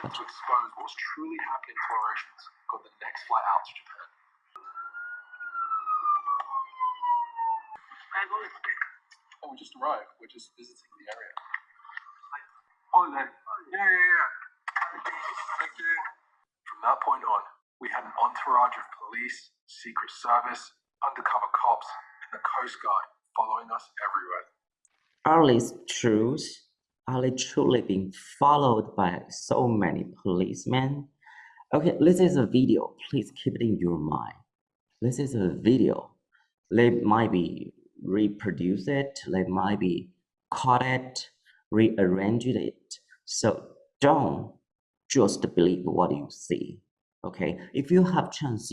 to expose what was truly happening to our oceans got the next flight out to Japan. Oh, we just arrived. We're just visiting the area. Holiday. Yeah. Thank you. From that point on, we had an entourage of police, Secret Service, undercover cops, and the Coast Guard following us everywhere. Are these truths? Are they truly being followed by so many policemen? Okay, this is a video. Please keep it in your mind. This is a video. They might be reproduce it. They might be cut it, rearrange it. So don't just believe what you see. Okay, if you have chance,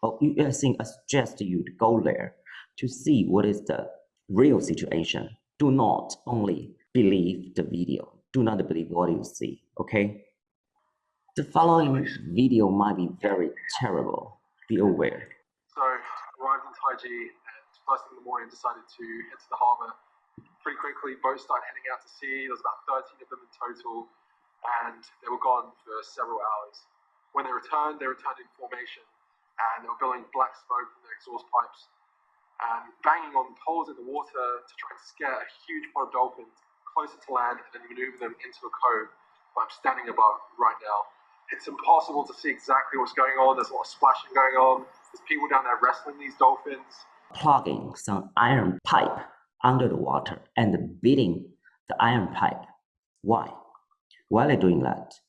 I suggest you to go there to see what is the real situation. Do not only believe the video. Do not believe what you see. Okay. The following video might be very terrible. Be aware. So arrived in Taiji, and first thing in the morning decided to head to the harbour. Pretty quickly, boats started heading out to sea. There was about 13 of them in total, and they were gone for several hours. When they returned in formation, and they were billowing black smoke from their exhaust pipes and banging on poles in the water to try and scare a huge pod of dolphins closer to land and then maneuver them into a cove where I'm standing above right now. It's impossible to see exactly what's going on. There's a lot of splashing going on. There's people down there wrestling these dolphins. Plugging some iron pipe under the water and beating the iron pipe. Why? Why are they doing that?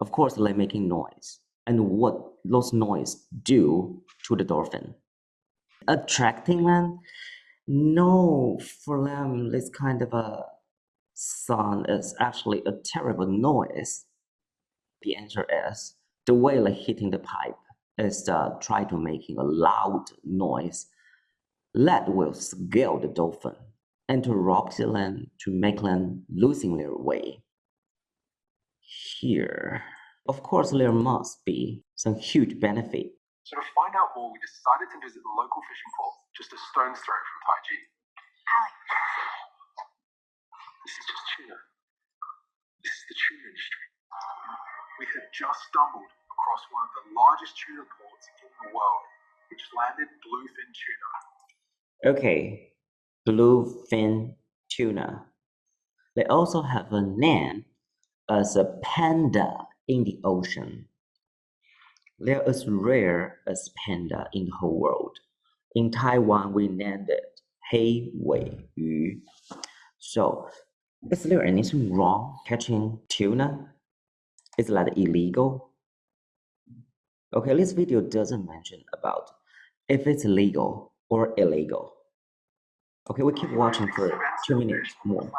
Of course, they're making noise. And what those noise do to the dolphin? Attracting them? No, for them, this kind of a sound is actually a terrible noise. The answer is the way they're hitting the pipe is try to making a loud noise that will scare the dolphin and to rock them to make them losing their way. Here, of course, there must be some huge benefit. So to find out more, we decided to visit the local fishing port just a stone's throw from Taiji. This is just tuna. This is the tuna industry. We had just stumbled across one of the largest tuna ports in the world, which landed bluefin tuna. Okay, bluefin tuna. They also have a name as a panda in the ocean. They're as rare as panda in the whole world. In Taiwan, we named it 黑尾鱼. So, is there anything wrong catching tuna? Is that illegal? Okay, this video doesn't mention about if it's legal or illegal. Okay, we keep watching for 2 minutes more.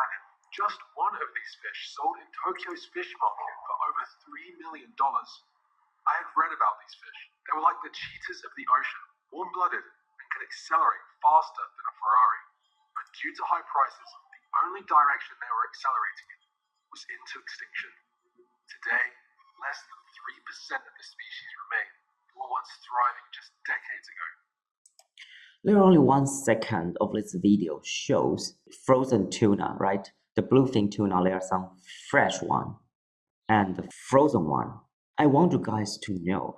Just one of these fish sold in Tokyo's fish market for over $3 million. I had read about these fish. They were like the cheetahs of the ocean, warm-blooded, and could accelerate faster than a Ferrari. But due to high prices, the only direction they were accelerating in was into extinction. Today, less than 3% of the species remain, who were once thriving just decades ago. There only 1 second of this video shows frozen tuna, right? The bluefin tuna, there are some fresh one and the frozen one. I want you guys to know,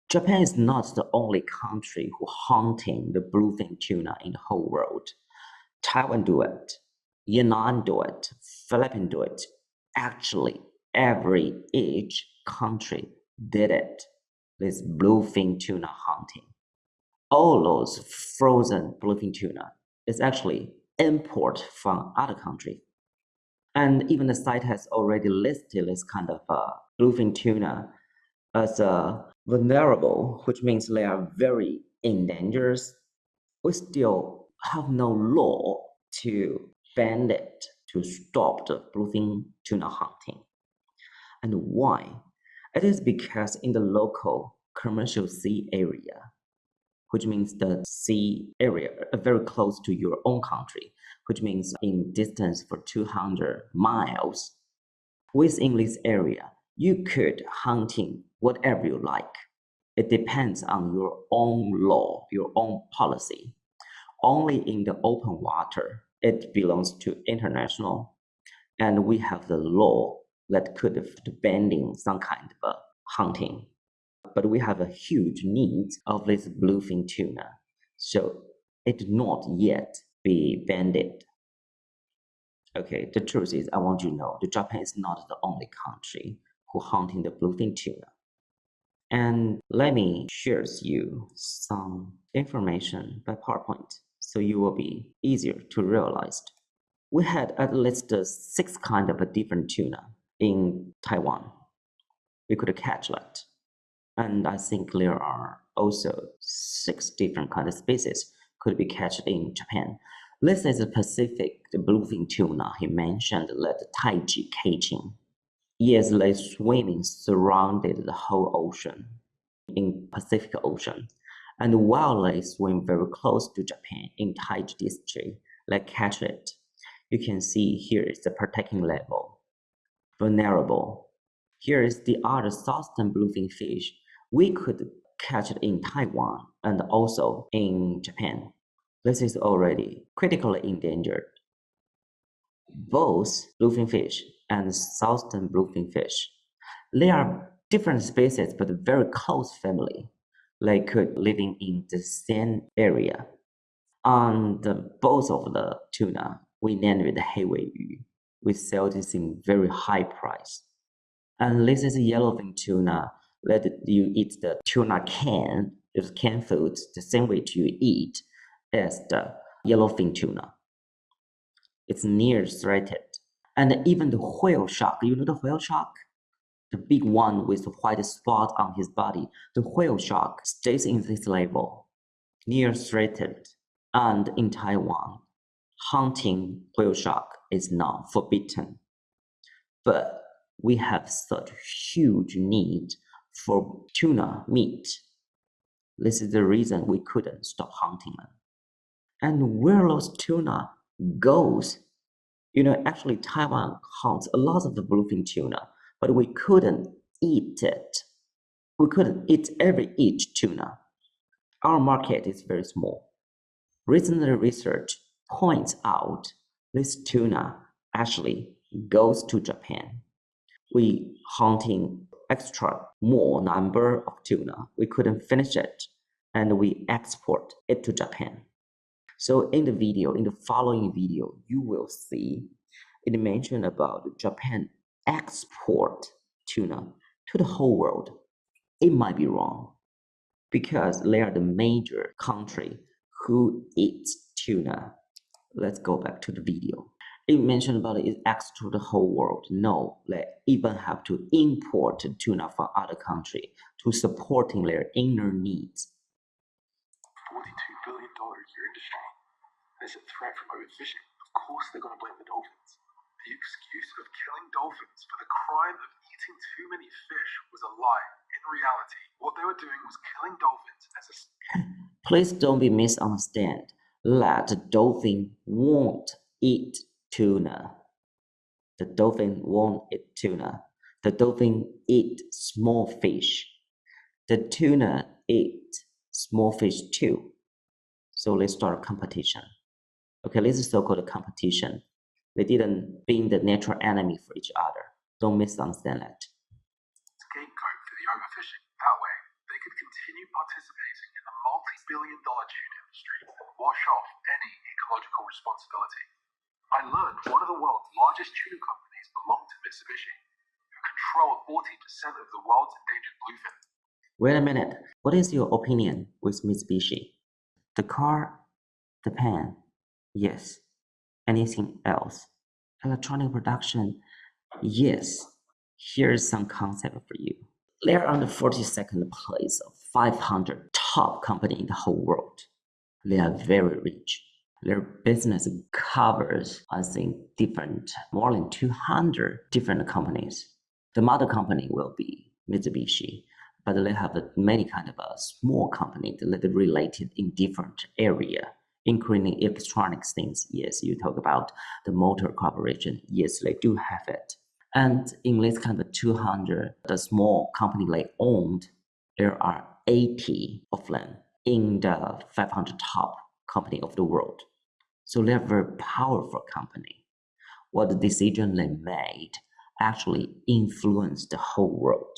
Japan is not the only country who hunting the bluefin tuna in the whole world. Taiwan do it, Yunnan do it, Philippines do it. Actually, each country did it. This bluefin tuna hunting. All those frozen bluefin tuna is actually import from other countries. And even the site has already listed this kind of bluefin tuna as vulnerable, which means they are very endangered. We still have no law to ban it, to stop the bluefin tuna hunting. And why? It is because in the local commercial sea area, which means the sea area very close to your own country, which means in distance for 200 miles. Within this area, you could hunting whatever you like. It depends on your own law, your own policy. Only in the open water, it belongs to international, and we have the law that could banning some kind of hunting. But we have a huge need of this bluefin tuna, so it not yet be banned. Okay, the truth is, I want you to know that Japan is not the only country who hunting the bluefin tuna. And let me share with you some information by PowerPoint, so you will be easier to realize. We had at least 6 kinds of a different tuna in Taiwan. We could catch that. And I think there are also 6 different kind of species could be catched in Japan. This is the Pacific, the bluefin tuna. He mentioned that taiji catching. Yes, they swimming surrounded the whole ocean in Pacific Ocean. And while they swim very close to Japan in Taiji district, they catch it. You can see here is the protecting level. Vulnerable. Here is the other southern bluefin fish. We could catch it in Taiwan and also in Japan. This is already critically endangered. Both bluefin fish and southern bluefin fish, they are different species but very close family. They could living in the same area. And both of the tuna, we named it Heiwei-yu. We sell this in very high price. And this is yellowfin tuna. Let you eat the tuna can, it's canned food, the same way you eat as the yellowfin tuna. It's near threatened. And even the whale shark, you know the whale shark? The big one with the white spot on his body, the whale shark stays in this level, near threatened. And in Taiwan, hunting whale shark is not forbidden. But we have such huge need for tuna meat. This is the reason we couldn't stop hunting them. And where those tuna goes, you know, actually Taiwan hunts a lot of the bluefin tuna, but we couldn't eat it. We couldn't eat each tuna. Our market is very small. Recent research points out this tuna actually goes to Japan. We hunting extra more number of tuna. We couldn't finish it, and we export it to Japan. So in the following video, you will see it mentioned about Japan export tuna to the whole world. It might be wrong because they are the major country who eats tuna. Let's go back to the video. It mentioned about it export to the whole world. No, they even have to import tuna from other country to supporting their inner needs. $42 billion a year industry. There's a threat from overfishing. Of course they're going to blame the dolphins. The excuse of killing dolphins for the crime of eating too many fish was a lie. In reality, what they were doing was killing dolphins as a... Please don't be misunderstood that the dolphin won't eat tuna. The dolphin won't eat tuna. The dolphin eat small fish. The tuna eat small fish too. So let's start a competition. Okay, this is so-called a competition. They didn't being the natural enemy for each other. Don't misunderstand that. Scapegoat for the overfishing. That way, they could continue participating in the multi-billion-dollar tuna industry and wash off any ecological responsibility. I learned one of the world's largest tuna companies belonged to Mitsubishi, who control 40% of the world's endangered bluefin. Wait a minute. What is your opinion with Mitsubishi? The car, the pen, yes. Anything else? Electronic production, yes. Here's some concept for you. They're on the 42nd place of 500 top company in the whole world. They are very rich. Their business covers, I think, more than 200 different companies. The mother company will be Mitsubishi, but they have many kind of a small company that are related in different area, including electronics things. Yes, you talk about the motor corporation. Yes, they do have it. And in this kind of 200, the small company they owned, there are 80 of them in the 500 top company of the world. So they're a very powerful company. What the decision they made actually influence the whole world.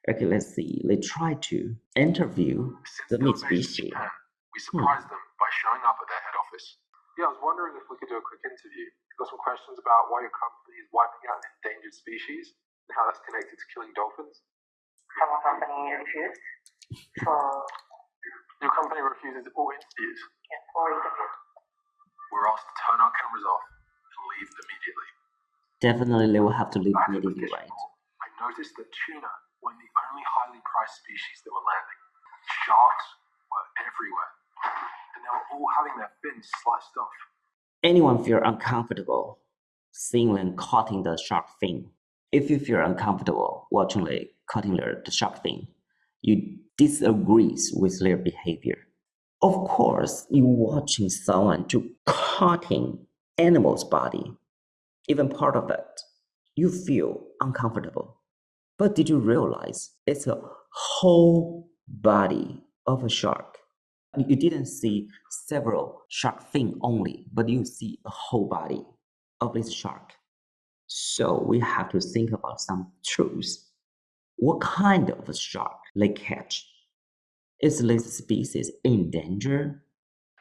Okay, let's see. They try to interview the meat species. We surprised them by showing up at their head office. Yeah, I was wondering if we could do a quick interview. We've got some questions about why your company is wiping out an endangered species and how that's connected to killing dolphins. Our company refused for Your company refuses all interviews. for interview. We're asked to turn our cameras off and leave immediately. Definitely they will have to leave Back at the immediately, fishing right? pool, I noticed that tuna weren't the only highly priced species that were landing. Sharks were everywhere, and they were all having their fins sliced off. Anyone feel uncomfortable seeing them cutting the shark fin? If you feel uncomfortable watching them cutting the shark fin, you disagree with their behavior. Of course, you watching someone to cutting animal's body, even part of it, you feel uncomfortable. But did you realize it's a whole body of a shark? You didn't see several shark fin only, but you see a whole body of this shark. So we have to think about some truths. What kind of a shark they catch? Is this species in danger?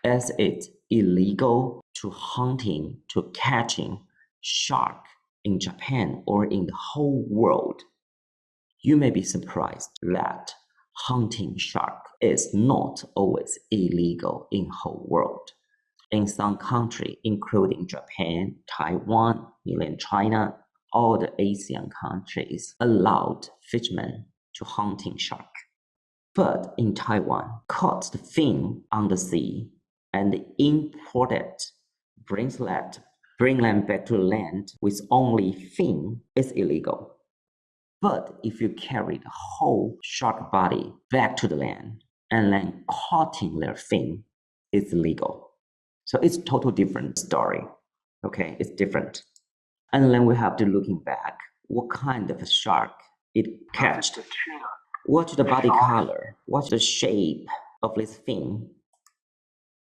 Is it illegal to hunting, to catching shark in Japan or in the whole world? You may be surprised that hunting shark is not always illegal in the whole world. In some countries, including Japan, Taiwan, even China, all the Asian countries allowed fishermen to hunting shark. But in Taiwan, caught the fin on the sea and import it, bring them back to land with only fin is illegal. But if you carry the whole shark body back to the land and then cutting their fin, it's legal. So it's a total different story. Okay, it's different. And then we have to looking back, what kind of a shark it catched. The tuna. Watch the body color, watch the shape of this fin,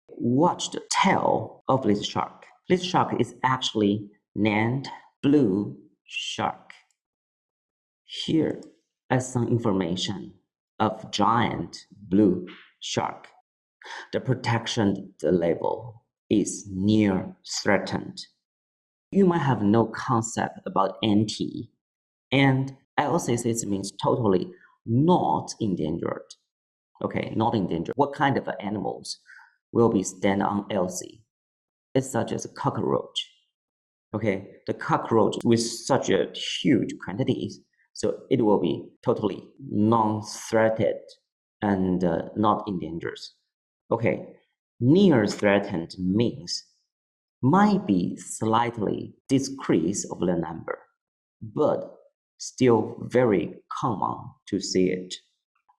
watch the tail of this shark. This shark is actually named blue shark. Here is some information of giant blue shark. The protection level is near threatened. You might have no concept about NT, and LCC means totally not endangered. Okay, not endangered. What kind of animals will be stand on LC? It's such as a cockroach. Okay, the cockroach with such a huge quantities, so it will be totally non-threatened and not endangered. Okay, near threatened means might be slightly decrease of the number, but still very common to see it.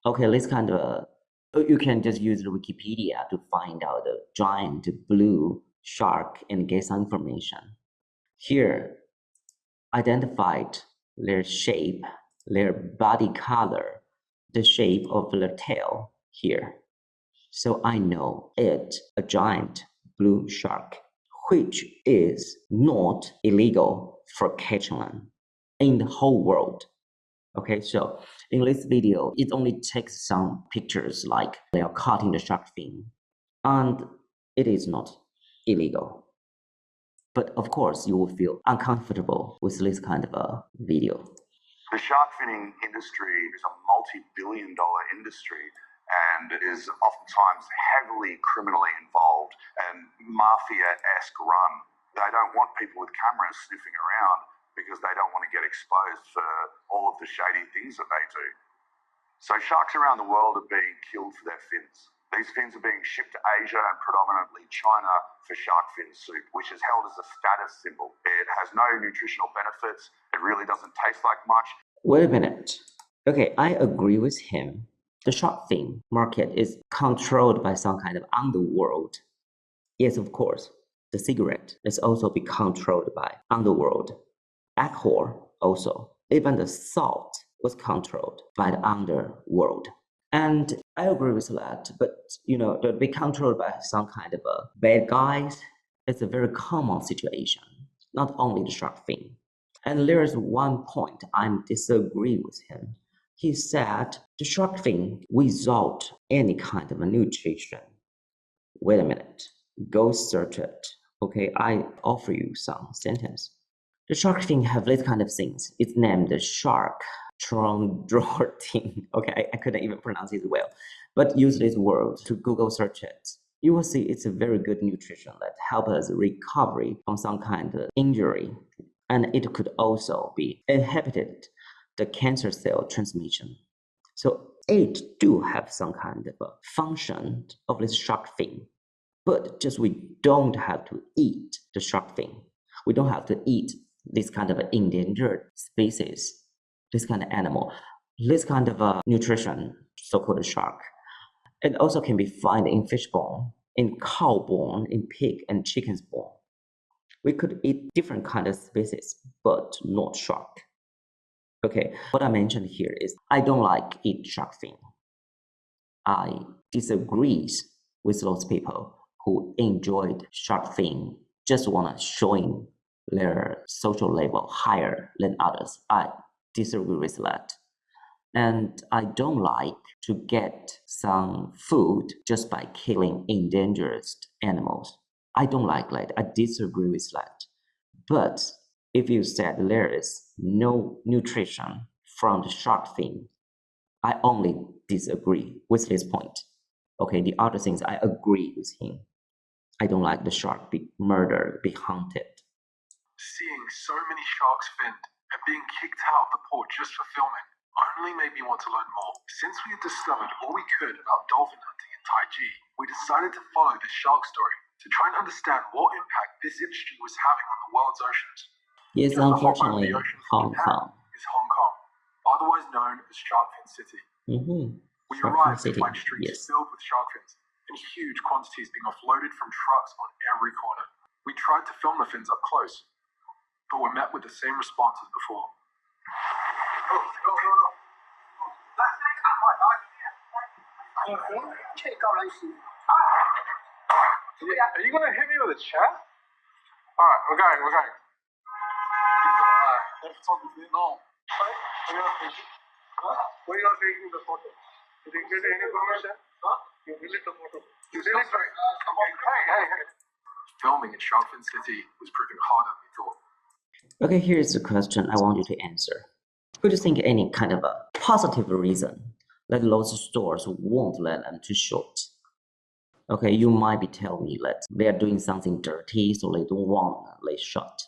Okay, this kind of, you can just use the Wikipedia to find out the giant blue shark and get some information. Here, identified their shape, their body color, the shape of the tail here. So I know it's a giant blue shark, which is not illegal for catching them in the whole world. Okay, so in this video, it only takes some pictures like they are cutting the shark fin, and it is not illegal. But of course, you will feel uncomfortable with this kind of a video. The shark finning industry is a multi-billion-dollar industry and is oftentimes heavily criminally involved and mafia-esque run. They don't want people with cameras sniffing around because they don't want to get exposed for all of the shady things that they do. So sharks around the world are being killed for their fins. These fins are being shipped to Asia and predominantly China for shark fin soup, which is held as a status symbol. It has no nutritional benefits. It really doesn't taste like much. Wait a minute. Okay, I agree with him. The shark fin market is controlled by some kind of underworld. Yes, of course. The cigarette is also be controlled by underworld. Alcohol also. Even the salt was controlled by the underworld. And I agree with that, but to be controlled by some kind of bad guys, it's a very common situation. Not only the shark fin. And there is one point I disagree with him. He said the shark fin without any kind of a nutrition. Wait a minute, go search it. Okay, I offer you some sentence. The shark fin have this kind of things. It's named the shark trondroitin. Okay, I couldn't even pronounce it well, but use this word to Google search it. You will see it's a very good nutrition that help us recovery from some kind of injury. And it could also be inhibited the cancer cell transmission. So it do have some kind of a function of this shark fin, but just we don't have to eat the shark fin. We don't have to eat this kind of endangered species, this kind of animal, this kind of nutrition, so-called shark. It also can be found in fish bone, in cow bone, in pig and chicken's bone. We could eat different kind of species, but not shark. Okay, what I mentioned here is I don't like eat shark fin. I disagree with those people who enjoyed shark fin, just want to showing their social level higher than others. I disagree with that. And I don't like to get some food just by killing endangered animals. I don't like that. I disagree with that. But if you said there is no nutrition from the shark fin, I only disagree with this point. Okay, the other things I agree with him. I don't like the shark be murdered, be hunted. Seeing so many sharks finned and being kicked out of the port just for filming only made me want to learn more. Since we had discovered all we could about dolphin hunting in Taiji, we decided to follow this shark story to try and understand what impact this industry was having on the world's oceans. Yes, Because unfortunately, the ocean Hong Kong is Hong Kong, otherwise known as Shark Fin City. We arrived to find streets filled with shark fins and huge quantities being offloaded from trucks on every corner. We tried to film the fins up close, but were met with the same response as before. Are you gonna hit me with a chair? Alright, we're going. No. What are you guys taking the photo? You didn't get any permission? You delete the photo. You delete it. Hey. Filming in Shark Fin City was proving harder than we thought. Okay, here's the question I want you to answer. Could you think any kind of a positive reason that those stores won't let them to shoot? Okay, you might be telling me that they are doing something dirty, so they don't want they shot.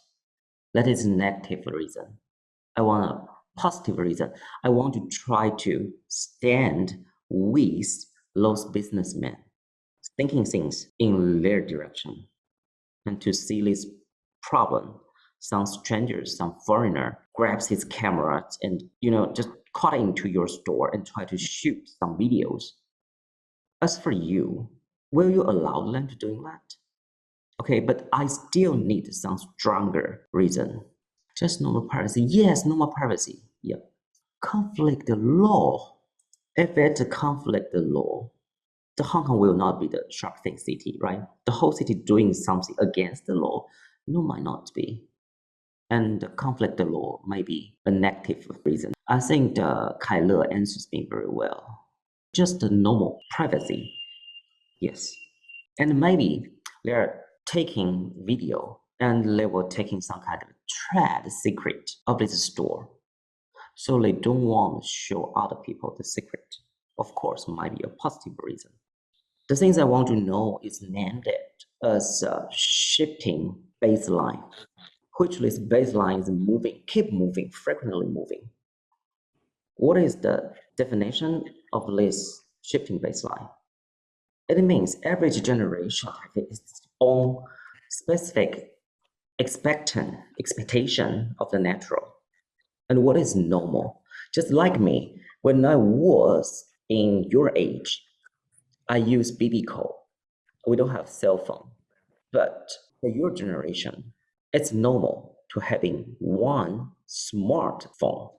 That is a negative reason. I want a positive reason. I want to try to stand with those businessmen, thinking things in their direction, and to see this problem. Some strangers, some foreigner grabs his camera and just caught into your store and try to shoot some videos. As for you, will you allow them to do that? Okay, but I still need some stronger reason. Just normal privacy. Yes, normal privacy. Yeah. Conflict the law. If it's a conflict the law, the Hong Kong will not be the shark fin city, right? The whole city doing something against the law, no, might not be. And the conflict the law may be a negative reason. I think Kai Le answers me very well. Just the normal privacy. Yes. And maybe they're taking video and they were taking some kind of trade secret of this store. So they don't want to show other people the secret. Of course, might be a positive reason. The things I want to know is named as shifting baseline, which this baseline is moving, keep moving, frequently moving. What is the definition of this shifting baseline? It means every generation has its own specific expectation of the natural. And what is normal? Just like me, when I was in your age, I use BB call. We don't have cell phone. But for your generation, it's normal to having one smartphone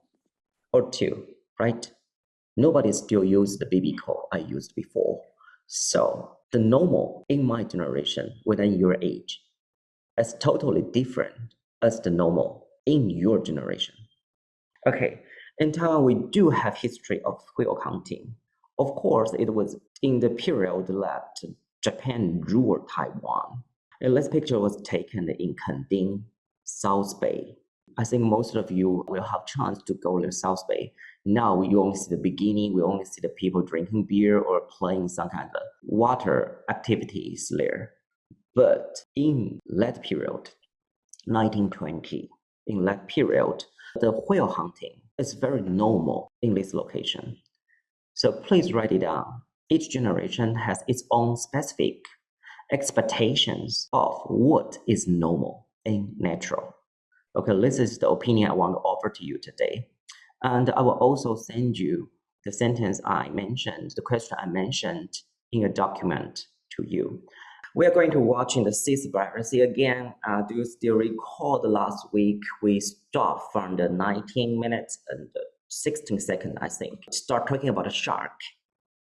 or two, right? Nobody still uses the BB call I used before. So the normal in my generation within your age is totally different as the normal in your generation. Okay, in Taiwan, we do have history of whale hunting. Of course, it was in the period that Japan ruled Taiwan. The last picture was taken in Kending, South Bay. I think most of you will have chance to go to South Bay. Now you only see the beginning, we only see the people drinking beer or playing some kind of water activities there. But in that period, 1920, in that period, the whale hunting is very normal in this location. So please write it down. Each generation has its own specific expectations of what is normal and natural. Okay, this is the opinion I want to offer to you today. And I will also send you the sentence I mentioned, the question I mentioned in a document to you. We are going to watch in the sixth biography again. Do you still recall the last week we stopped from the 19 minutes and 16 seconds, I think. Start talking about a shark.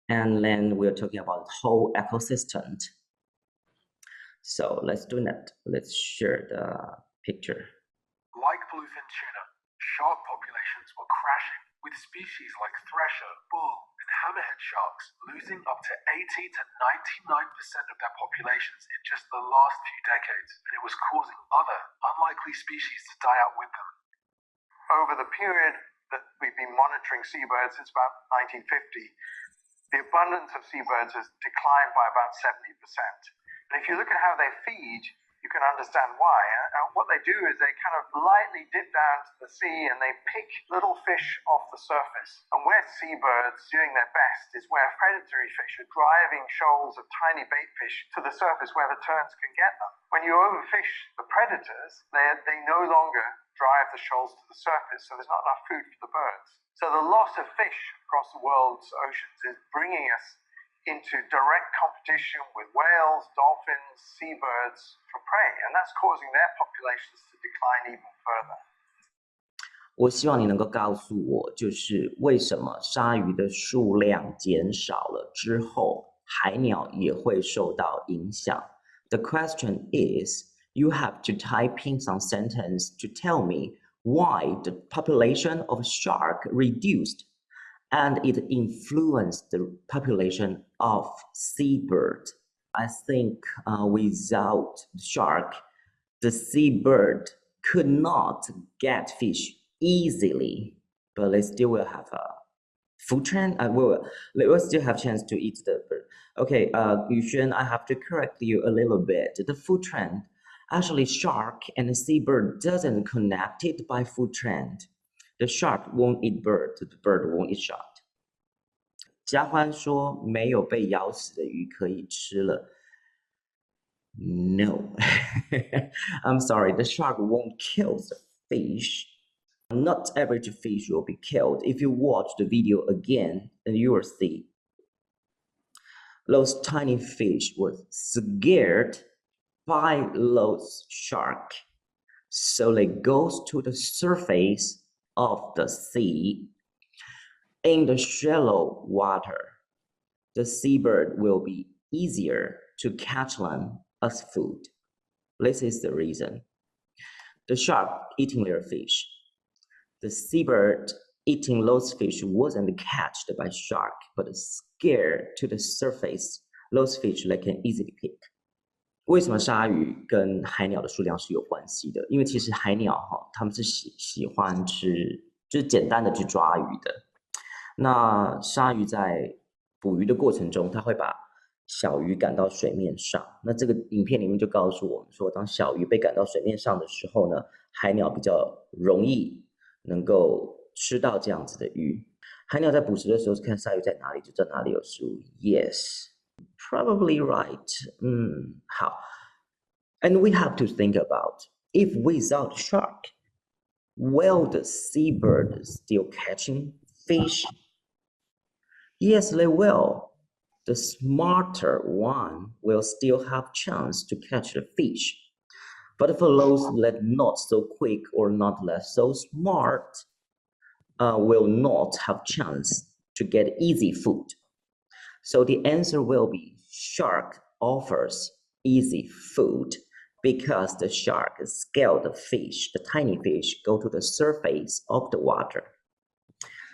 And then we're talking about the whole ecosystem. So let's do that. Let's share the picture. Like bluefin tuna, shark populations were crashing, with species like thresher, bull, and hammerhead sharks losing up to 80 to 99% of their populations in just the last few decades, and it was causing other unlikely species to die out with them. Over the period that we've been monitoring seabirds since about 1950, the abundance of seabirds has declined by about 70%. And if you look at how they feed, you can understand why. And what they do is they kind of lightly dip down to the sea and they pick little fish off the surface. And where seabirds doing their best is where predatory fish are driving shoals of tiny bait fish to the surface where the terns can get them. When you overfish the predators, they no longer drive the shoals to the surface, so there's not enough food for the birds. So the loss of fish across the world's oceans is bringing us into direct competition with whales, dolphins, seabirds for prey, and that's causing their populations to decline even further. 我希望你能够告诉我，就是为什么鲨鱼的数量减少了之后，海鸟也会受到影响。The question is, you have to type in some sentence to tell me why the population of shark reduced and it influenced the population of seabird. I think without shark, the seabird could not get fish easily, but they still will have a food trend. They will still have chance to eat the bird. Okay, Yuxuan, I have to correct you a little bit. The food trend, actually shark and the seabird doesn't connect it by food trend. The shark won't eat bird, the bird won't eat shark. 嘉欢说没有被咬死的鱼可以吃了。No, I'm sorry, the shark won't kill the fish. Not every fish will be killed. If you watch the video again, then you will see those tiny fish were scared by those shark. So they goes to the surface of the sea. In the shallow water, the seabird will be easier to catch them as food. This is the reason. The shark eating their fish. The seabird eating those fish wasn't catched by shark, but scared to the surface. Those fish they can easily pick. 为什么鲨鱼跟海鸟的数量是有关系的？因为其实海鸟它们是喜欢吃，就是简单的去抓鱼的。那鲨鱼在捕鱼的过程中，它会把小鱼赶到水面上。那这个影片里面就告诉我们说，当小鱼被赶到水面上的时候呢，海鸟比较容易能够吃到这样子的鱼。海鸟在捕食的时候是看鲨鱼在哪里，就知道哪里有食物。Yes, probably right. 好。And we have to think about, if without shark, will the seabird still catching fish? Yes, they will. The smarter one will still have chance to catch the fish. But for those that not so quick or not less so smart, will not have chance to get easy food. So the answer will be shark offers easy food. because the shark scaled the fish, the tiny fish, go to the surface of the water.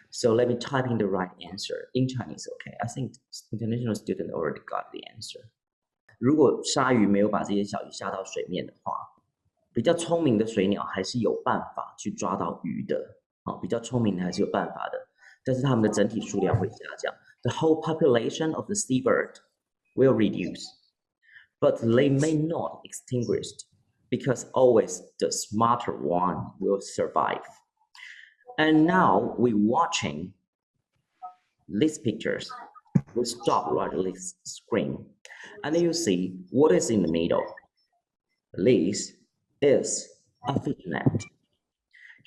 So let me type in the right answer in Chinese, okay? I think international student already got the answer. 如果鲨鱼没有把这些小鱼下到水面的话，比较聪明的水鸟还是有办法去抓到鱼的，比较聪明的还是有办法的，但是它们的整体数量会下降。The whole population of the seabird will reduce, but they may not extinguish because always the smarter one will survive. And now we're watching these pictures. We'll stop right on this screen. And you see what is in the middle. This is a fish net.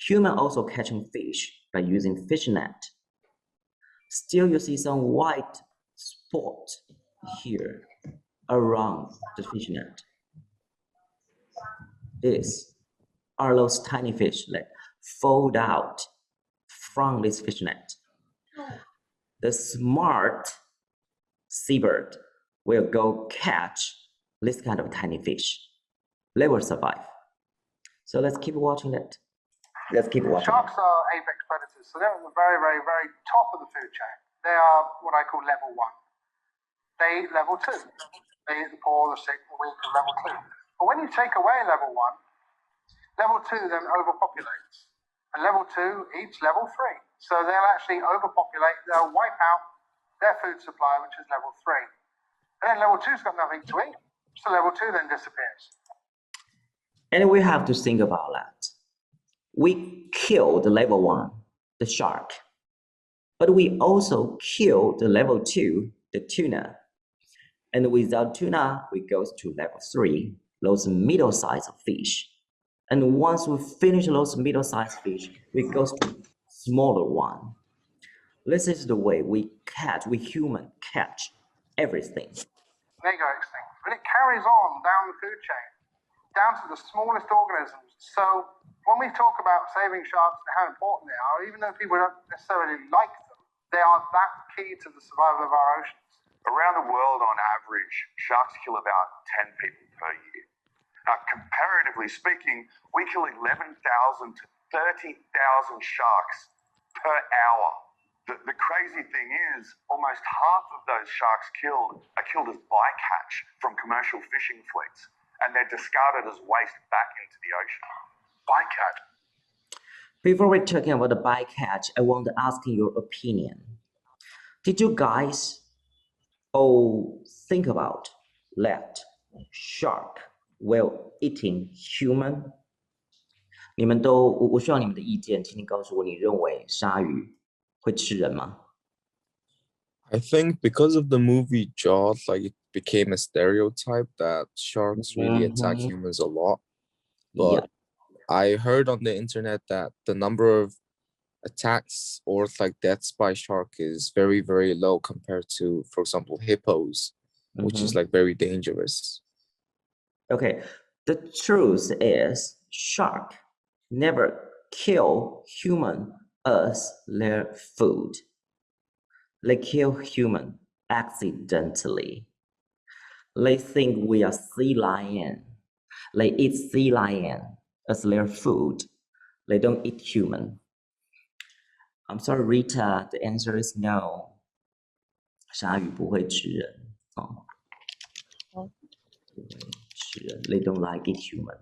Human also catching fish by using fish net. Still you see some white spot here around the fish net. These are those tiny fish that fold out from this fish net. The smart seabird will go catch this kind of tiny fish. They will survive. So let's keep watching it. Let's keep watching. Sharks are apex predators, so they're at the very, very, very top of the food chain. They are what I call level 1. They eat level 2. They eat the poor, the sick, the weak, and level 2. But when you take away level 1, level 2 then overpopulates. And level 2 eats level 3. So they'll actually overpopulate, they'll wipe out their food supply, which is level 3. And then level 2's got nothing to eat. So level 2 then disappears. And we have to think about that. We killed the level 1, the shark. But we also killed the level 2, the tuna. And without tuna, we go to level 3, those middle-sized fish. And once we finish those middle-sized fish, we go to smaller one. This is the way we human catch everything. They go extinct. But it carries on down the food chain, down to the smallest organisms. So when we talk about saving sharks and how important they are, even though people don't necessarily like them, they are that key to the survival of our oceans. Around the world, on average, sharks kill about 10 people per year. Now, comparatively speaking, we kill 11,000 to 30,000 sharks per hour. The crazy thing is, almost half of those sharks killed are killed as bycatch from commercial fishing fleets, and they're discarded as waste back into the ocean. Bycatch. Before we're talking about the bycatch, I want to ask your opinion. Did you guys all think about that shark while eating human? 你们都，我需要你们的意见，请你告诉我，你认为鲨鱼会吃人吗？ I think because of the movie Jaws, like it became a stereotype that sharks really attack humans a lot. But I heard on the internet that the number of attacks or like deaths by shark is very, very low compared to, for example, hippos, which is like very dangerous. Okay, the truth is shark never kill human as their food. They kill human accidentally. They think we are sea lion. They eat sea lion as their food. They don't eat human. I'm sorry, Rita, the answer is no. 鲨鱼不会吃人。不会吃人。They don't like eat human.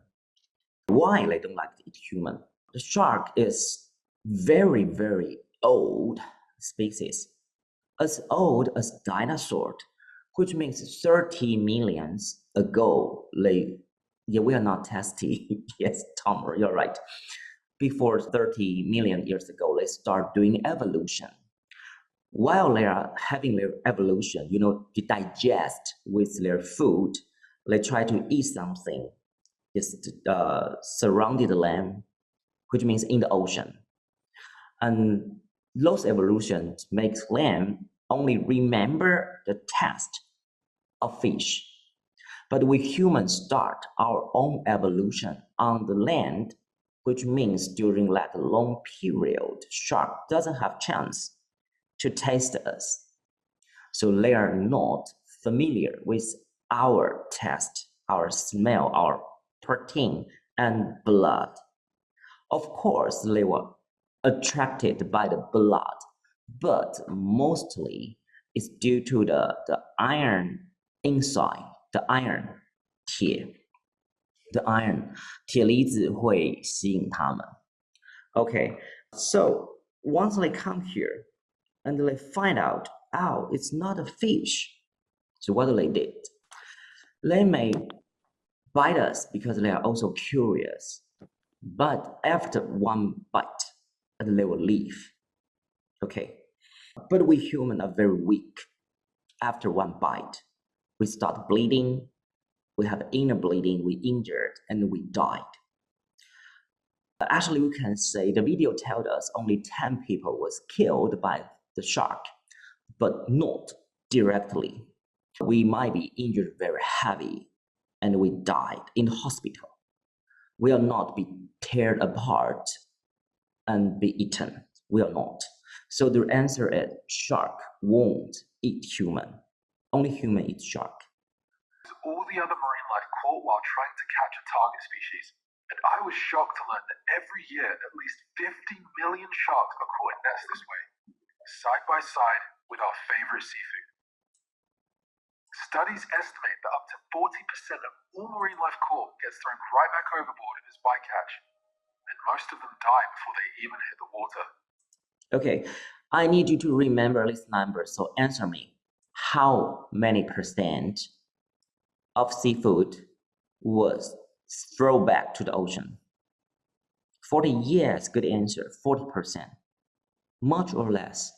Why they don't like to eat human? The shark is very, very old species. As old as dinosaur, which means 30 million ago. We are not testy. Yes, Tom, you're right. Before 30 million years ago, they start doing evolution. While they are having their evolution, to digest with their food, they try to eat something just surrounded them, which means in the ocean. And those evolutions makes them only remember the taste of fish. But we humans start our own evolution on the land, which means during that long period, shark doesn't have chance to taste us. So they are not familiar with our taste, our smell, our protein, and blood. Of course, they were attracted by the blood, but mostly it's due to the iron inside, the iron 铁 the iron 铁离子会吸引它们。Okay, so once they come here and they find out, oh, it's not a fish. So what they did? They may bite us because they are also curious. But after one bite, they will leave. Okay, but we humans are very weak. After one bite, we start bleeding, we have inner bleeding, we injured, and we died. Actually, we can say the video tells us only 10 people was killed by the shark, but not directly. We might be injured very heavy, and we died in the hospital. Will not be teared apart and be eaten. Will not. So the answer is shark won't eat human. Only human eats shark. All the other marine life caught while trying to catch a target species. And I was shocked to learn that every year at least 50 million sharks are caught in nets this way, side by side with our favorite seafood. Studies estimate that up to 40% of all marine life caught gets thrown right back overboard in this bycatch, and most of them die before they even hit the water. Okay, I need you to remember this number, so answer me. How many percent of seafood was thrown back to the ocean? 40, yes, good answer, 40%. Much or less?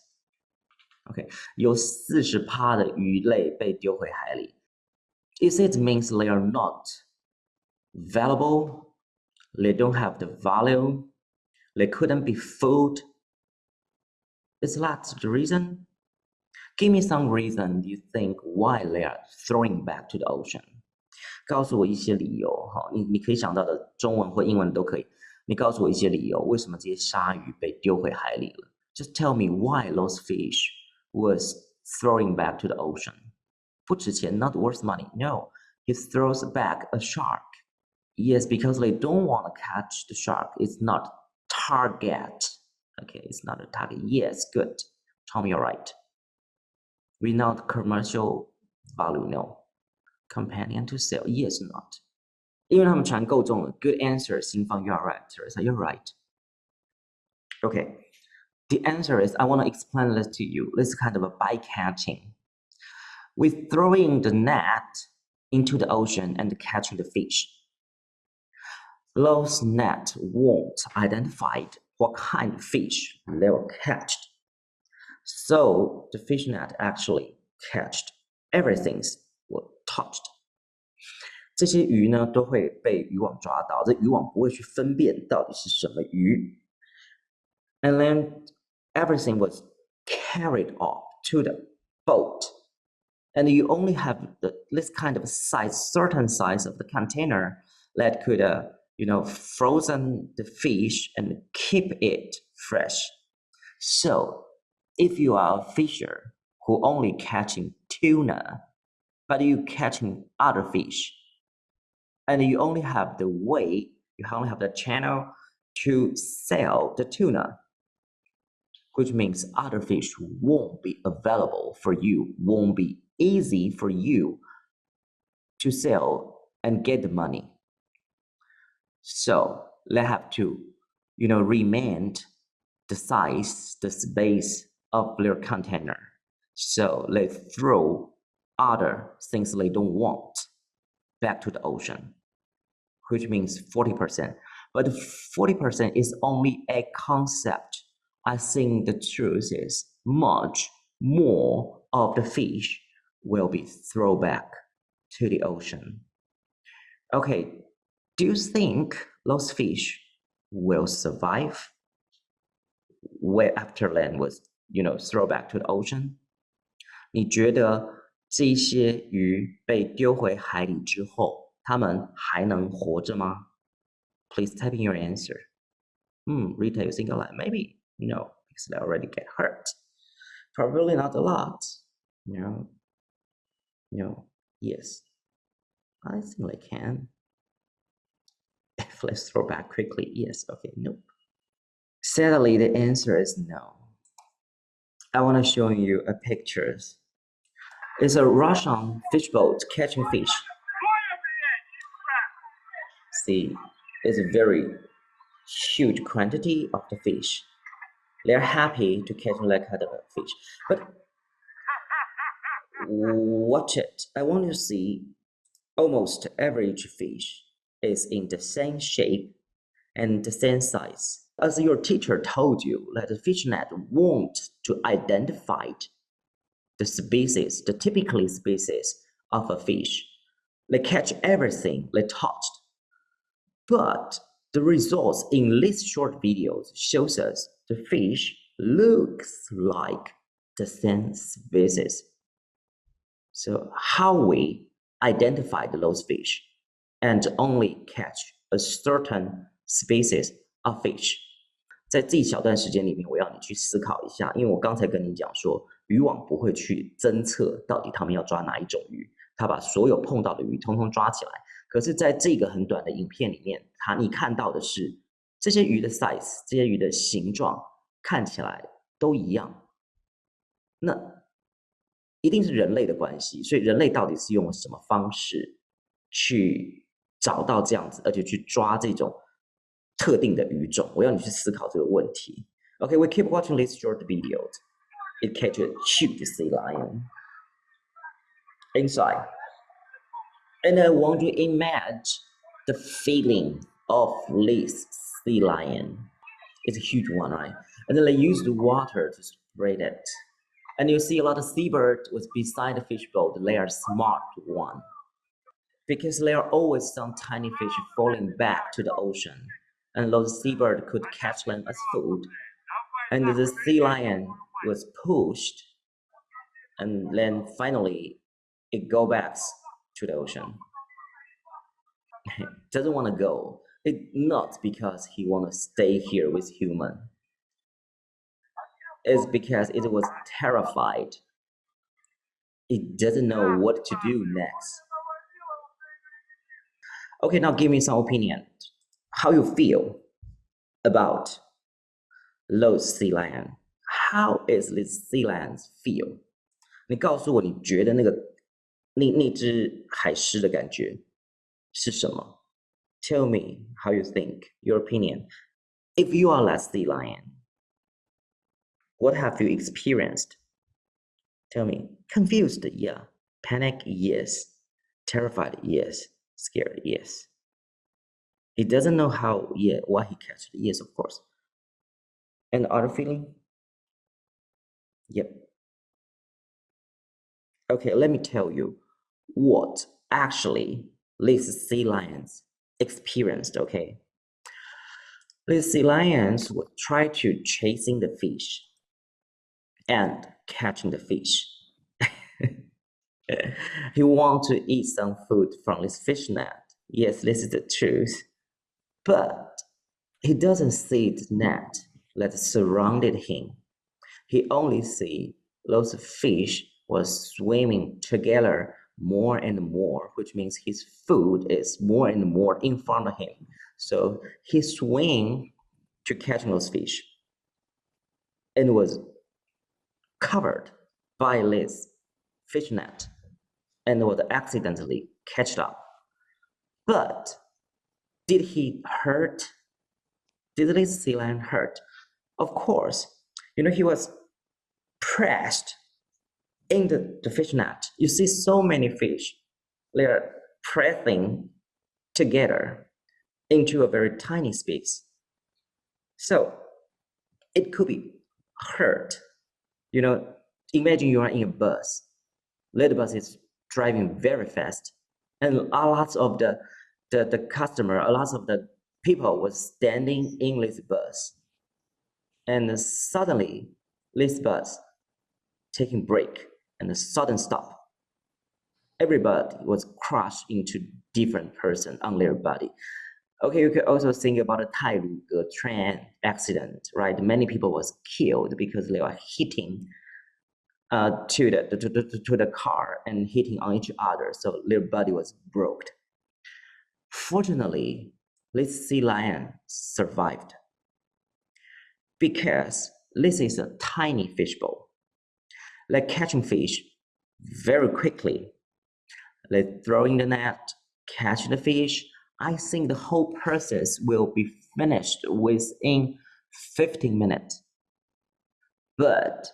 Okay, 有40%的鱼类被丢回海里。Is it means they are not valuable? They don't have the value? They couldn't be food? Is that the reason? Give me some reason you think why they are throwing back to the ocean. 告诉我一些理由哈，你可以想到的中文或英文都可以。你告诉我一些理由，为什么这些鲨鱼被丢回海里了？ Just tell me why those fish was throwing back to the ocean. 不值钱, not worth money. No, he throws back a shark. Yes, because they don't want to catch the shark. It's not target. Okay, it's not a target. Yes, good. Tom, you're right. We not commercial value, no. Companion to sell, yes, not. 因为他们船够重了. Good answer, 新芳, you're right. Teresa, you're right. Okay. The answer is, I want to explain this to you. This is kind of a bycatching. We're throwing the net into the ocean and catching the fish. Those net won't identify what kind of fish they were catched. So the fish net actually catched everything was touched. 这些鱼呢都会被渔网抓到，这渔网不会去分辨到底是什么鱼。And then everything was carried off to the boat. And you only have this kind of size, certain size of the container that could, frozen the fish and keep it fresh. So if you are a fisher who only catching tuna, but you catching other fish, and you only have the way, you only have the channel to sell the tuna, which means other fish won't be available for you, won't be easy for you to sell and get the money. So they have to, remain the size, the space of their container. So they throw other things they don't want back to the ocean, which means 40%. But 40% is only a concept. I think the truth is much more of the fish will be thrown back to the ocean. Okay, do you think those fish will survive way after land was, thrown back to the ocean? 你觉得这些鱼被丢回海里之后，它们还能活着吗? Please type in your answer. Rita, you think a lot? Maybe, because they already get hurt. Probably not a lot. Yes. I think they can. Let's throw back quickly. Yes, okay, nope. Sadly, the answer is no. I want to show you a pictures. It's a Russian fish boat catching fish. See, it's a very huge quantity of the fish. They're happy to catch that kind of fish. But watch it. I want you to see almost average fish is in the same shape and the same size. As your teacher told you that the fish net won't to identify the species, the typical species of a fish. They catch everything they touched. But the results in these short videos shows us the fish looks like the same species. So how we identify those fish and only catch a certain species of fish. 在这一小段时间里面，我要你去思考一下，因为我刚才跟你讲说，渔网不会去侦测到底他们要抓哪一种鱼，他把所有碰到的鱼通通抓起来。可是在这个很短的影片里面，你看到的是这些鱼的 size， 这些鱼的形状看起来都一样，那一定是人类的关系。所以人类到底是用什么方式去找到这样子，而且去抓这种特定的鱼种？我要你去思考这个问题。Okay, we keep watching this short video. It catches a huge sea lion inside. And I want you to imagine the feeling of this sea lion. It's a huge one, right? And then they use the water to spread it. And you see a lot of seabirds was beside the fish boat. They are smart one. Because there are always some tiny fish falling back to the ocean. And those seabirds could catch them as food. And the sea lion was pushed. And then finally, it go back to the ocean. Doesn't want to go. It's not because he want to stay here with human. It's because it was terrified. It doesn't know what to do next. Okay, now give me some opinion. How you feel about those sea lion? How is this sea lions feel? 你告诉我，你觉得那只海狮的感觉是什么？ Tell me how you think, your opinion. If you are that sea lion, what have you experienced? Tell me. Confused, yeah. Panic, yes. Terrified, yes. Scared, yes. He doesn't know what he catched. Yes, of course. And other feeling? Yep. Okay, let me tell you what actually these sea lions experienced, okay? These sea lions would try to chasing the fish and catching the fish. He wants to eat some food from this fish net. Yes, this is the truth. But he doesn't see the net that surrounded him. He only sees those fish was swimming together more and more, which means his food is more and more in front of him. So he swam to catch those fish and was covered by this fish net and was accidentally catched up. But did he hurt? Did this sea lion hurt? Of course. He was pressed in the fish net. You see so many fish. They're pressing together into a very tiny space. So it could be hurt. Imagine you are in a bus. The bus is driving very fast. And a lot of the customer, a lot of the people was standing in this bus. And suddenly, this bus taking break and a sudden stop. Everybody was crushed into different person on their body. Okay, you can also think about the Tailuge train accident, right? Many people was killed because they were hitting to the car and hitting on each other, so their body was broke. Fortunately, this sea lion survived? Because this is a tiny fishbowl. They're catching fish very quickly. They're throwing the net, catching the fish. I think the whole process will be finished within 15 minutes. But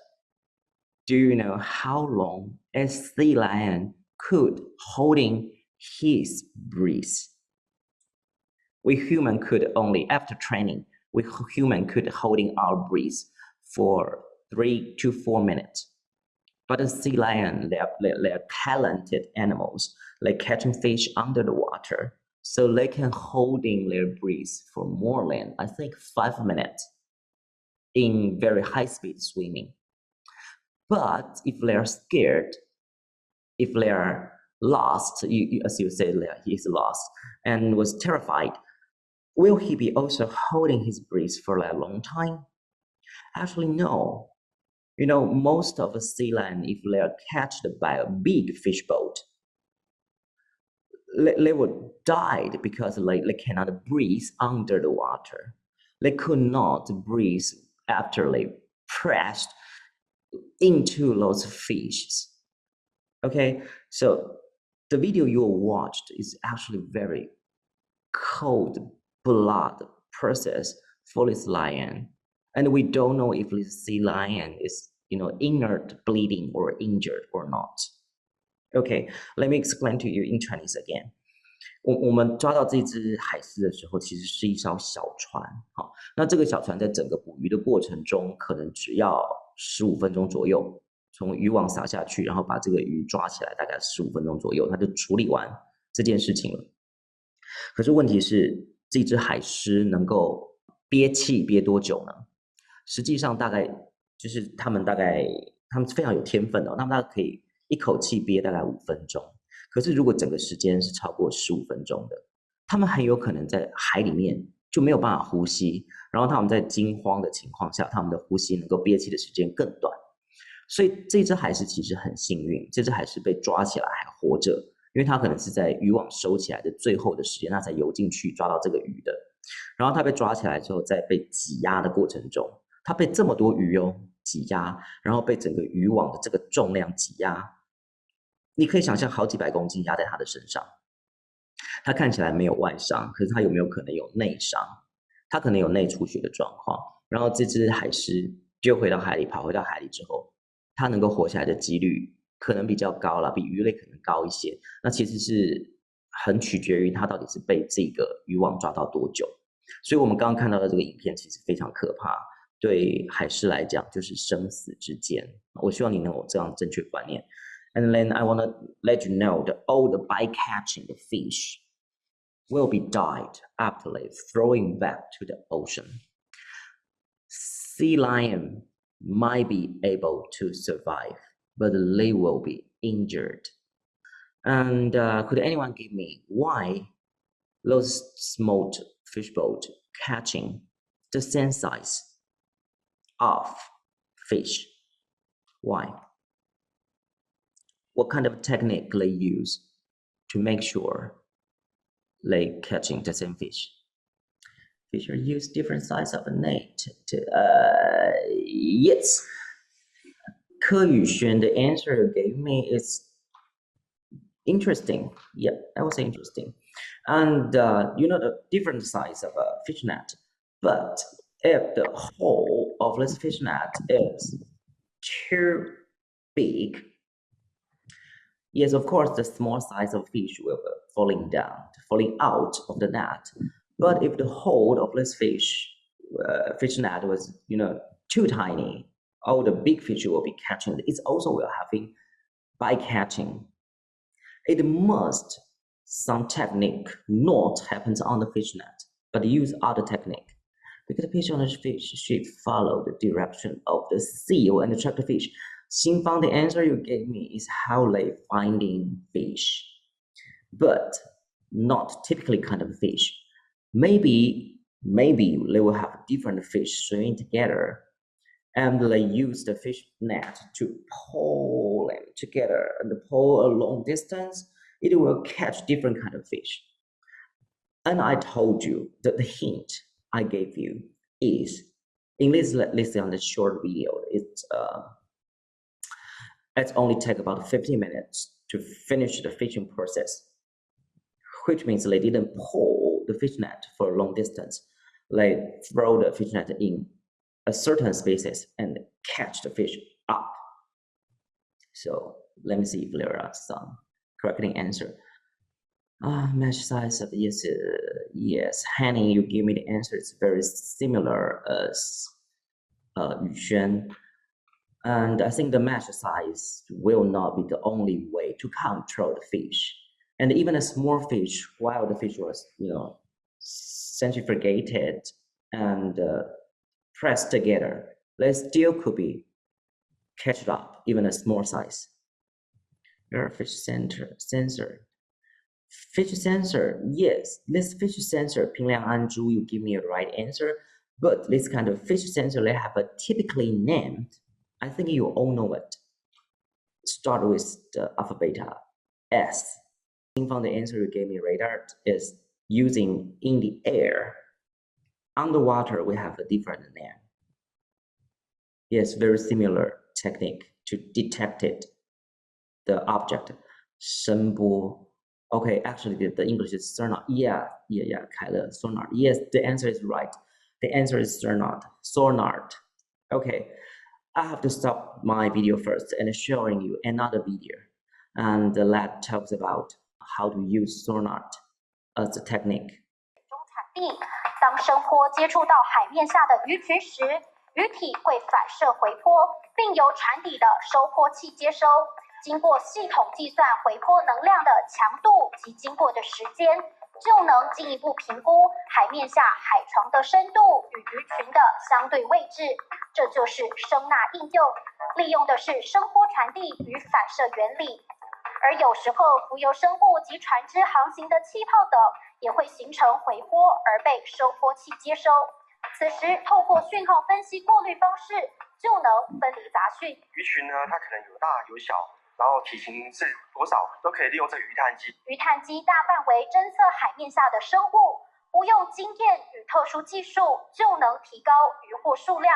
do you know how long a sea lion could holding his breath? We human could only, after training, we human could holding our breath for 3 to 4 minutes. But the sea lion, they're talented animals. They're catching fish under the water. So they can holding their breath for more than, I think, 5 minutes in very high speed swimming. But if they're scared, if they're lost, as you said, he's lost and was terrified, will he be also holding his breath for a long time? Actually, no. You know, most of the sea lion, if they are catched by a big fish boat, they would die because they cannot breathe under the water. They could not breathe after they pressed into those fishes. Okay, so the video you watched is actually very cold blood process for this lion. And we don't know if this sea lion is, inert, bleeding, or injured or not. Okay, let me explain to you in Chinese again. 我们抓到这只海狮的时候，其实是一艘小船。好，那这个小船在整个捕鱼的过程中，可能只要15分钟左右，从渔网撒下去，然后把这个鱼抓起来，大概15分钟左右，它就处理完这件事情了。可是问题是，这只海狮能够憋气憋多久呢？实际上大概就是他们非常有天分的，他们大概可以一口气憋大概5分钟。可是如果整个时间是超过15分钟的，他们很有可能在海里面就没有办法呼吸，然后他们在惊慌的情况下，他们的呼吸能够憋气的时间更短。所以这只海狮其实很幸运，这只海狮被抓起来还活着，因为它可能是在渔网收起来的最后的时间，它才游进去抓到这个鱼的。然后它被抓起来之后，在被挤压的过程中，它被这么多鱼挤压，然后被整个渔网的这个重量挤压，你可以想象好几百公斤压在它的身上。它看起来没有外伤，可是它有没有可能有内伤？它可能有内出血的状况。然后这只海狮就回到海里，跑回到海里之后，它能够活下来的几率可能比较高了，比鱼类可能高一些。那其实是很取决于它到底是被这个渔网抓到多久。所以我们刚刚看到的这个影片其实非常可怕，对海狮来讲就是生死之间。我希望你能有这样正确观念。And then I want to let you know that all the bycatching the fish will be died after they throwing back to the ocean. Sea lion might be able to survive, but they will be injured. And could anyone give me why those small fish boat catching the same size of fish? Why? What kind of technique they use to make sure they catching the same fish? Fisher use different size of a net. Yes. 柯宇轩, the answer you gave me is interesting. Yeah, that was interesting. And the different size of a fish net. But if the hole of this fish net is too big, yes, of course, the small size of fish will be falling out of the net. But if the hole of this fish net was, too tiny, all the big fish will be catching. It's also will having bycatching. It must some technique not happens on the fish net, but use other technique. Because the fish on the fish should follow the direction of the seal and attract the fish. Xingfang, the answer you gave me is how they finding fish, but not typically kind of fish. Maybe they will have different fish swimming together, and they use the fish net to pull them together and pull a long distance. It will catch different kind of fish. And I told you that the hint I gave you is in this listen on the short video, it's only take about 15 minutes to finish the fishing process, which means they didn't pull the fish net for a long distance. They throw the fish net in a certain species and catch the fish up. So let me see if there are some correcting answer. Mesh size of yes. Hanny, you give me the answer. It's very similar as Yuxuan. And I think the mesh size will not be the only way to control the fish. And even a small fish, while the fish was, centrifugated and pressed together, they still could be catched up, even a small size. Your fish sensor. Fish sensor, yes, this fish sensor, Pingliang Anzhu, you give me a right answer. But this kind of fish sensor, they have a typically named. I think you all know it. Start with the alphabet S. From the answer you gave me radar is using in the air. Underwater, we have a different name. Yes, very similar technique to detect it, the object. 声波. Okay, actually the English is sonar. Yeah, Kyla, sonar. Yes, the answer is right. The answer is sonar. Okay, I have to stop my video first and showing you another video. And that talks about how to use sonar as a technique. 中产地，当声波接触到海面下的鱼群时，鱼体会反射回波，并由船底的收波器接收。经过系统计算回波能量的强度及经过的时间，就能进一步评估海面下海床的深度与鱼群的相对位置。这就是声纳应用，利用的是声波传递与反射原理。而有时候浮游生物及船只航行的气泡等也会形成回波而被收波器接收。此时透过讯号分析过滤方式，就能分离杂讯。鱼群呢，它可能有大有小，然后体型是多少，都可以利用这鱼探机。鱼探机大范围侦测海面下的生物，不用经验与特殊技术就能提高渔获数量，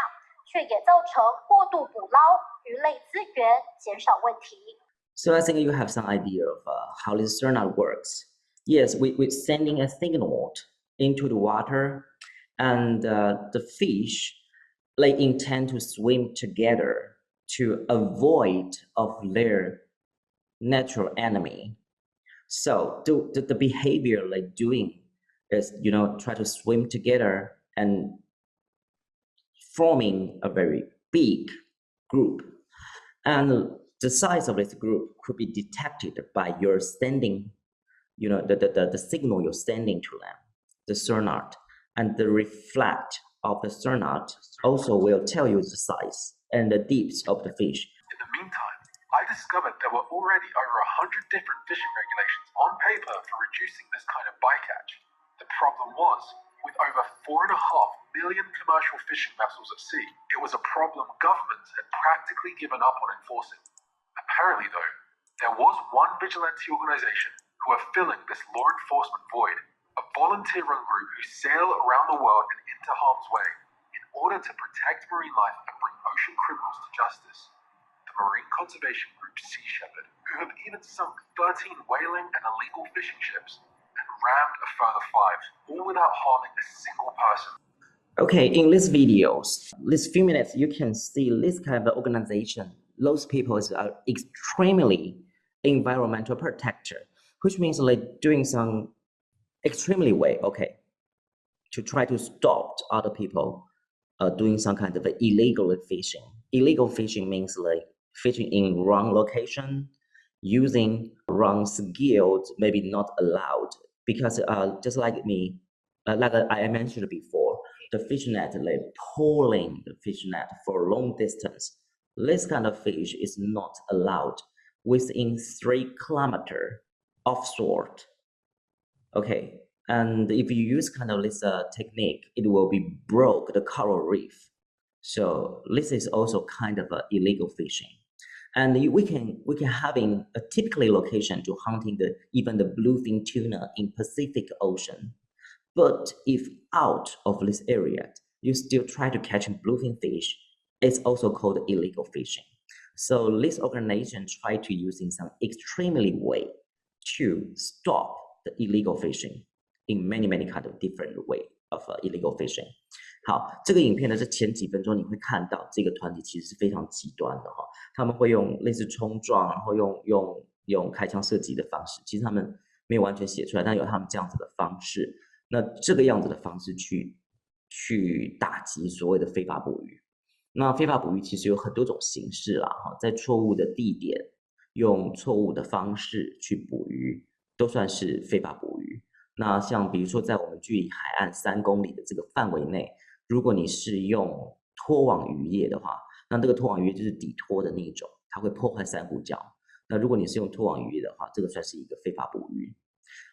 却也造成过度捕捞鱼类资源，减少问题。So I think you have some idea of how this sonar works. Yes, we're sending a signal into the water, and the fish, they intend to swim together to avoid of their natural enemy. So the behavior they're doing is, try to swim together and forming a very big group. And the size of this group could be detected by your sending, the signal you're sending to them, the sonar, and the reflect of the sonar also will tell you the size and the depth of the fish. In the meantime, I discovered there were already over 100 different fishing regulations on paper for reducing this kind of bycatch. The problem was, with over 4.5 million commercial fishing vessels at sea, it was a problem governments had practically given up on enforcing. Apparently, though, there was one vigilante organization who are filling this law enforcement void, a volunteer-run group who sail around the world and into harm's way in order to protect marine life and bring ocean criminals to justice. The marine conservation group Sea Shepherd, who have even sunk 13 whaling and illegal fishing ships and rammed a further 5, all without harming a single person. Okay, in these videos, these few minutes, you can see this kind of organization. Those people are extremely environmental protector, which means they're doing some extremely way, okay, to try to stop other people doing some kind of illegal fishing. Illegal fishing means like fishing in wrong location, using wrong skills, maybe not allowed. Because just like me, like I mentioned before, the fish net, like pulling the fish net for long distance. This kind of fish is not allowed within 3 kilometers offshore. Okay, and if you use kind of this technique, it will be broke the coral reef. So this is also kind of illegal fishing. And we can having a typically location to hunting even the bluefin tuna in Pacific Ocean. But if out of this area, you still try to catch bluefin fish, it's also called illegal fishing. So this organization tried to using some extremely way to stop the illegal fishing in many kind of different way of illegal fishing. 好，这个影片呢，这前几分钟你会看到这个团体其实是非常极端的哈，他们会用类似冲撞，然后用开枪射击的方式，其实他们没有完全写出来，但有他们这样子的方式，那这个样子的方式去打击所谓的非法捕鱼。那非法捕鱼其实有很多种形式啦，哈，在错误的地点用错误的方式去捕鱼，都算是非法捕鱼。那像比如说在我们距离海岸3公里的这个范围内，如果你是用拖网渔业的话，那这个拖网渔业就是底拖的那一种，它会破坏珊瑚礁。那如果你是用拖网渔业的话，这个算是一个非法捕鱼。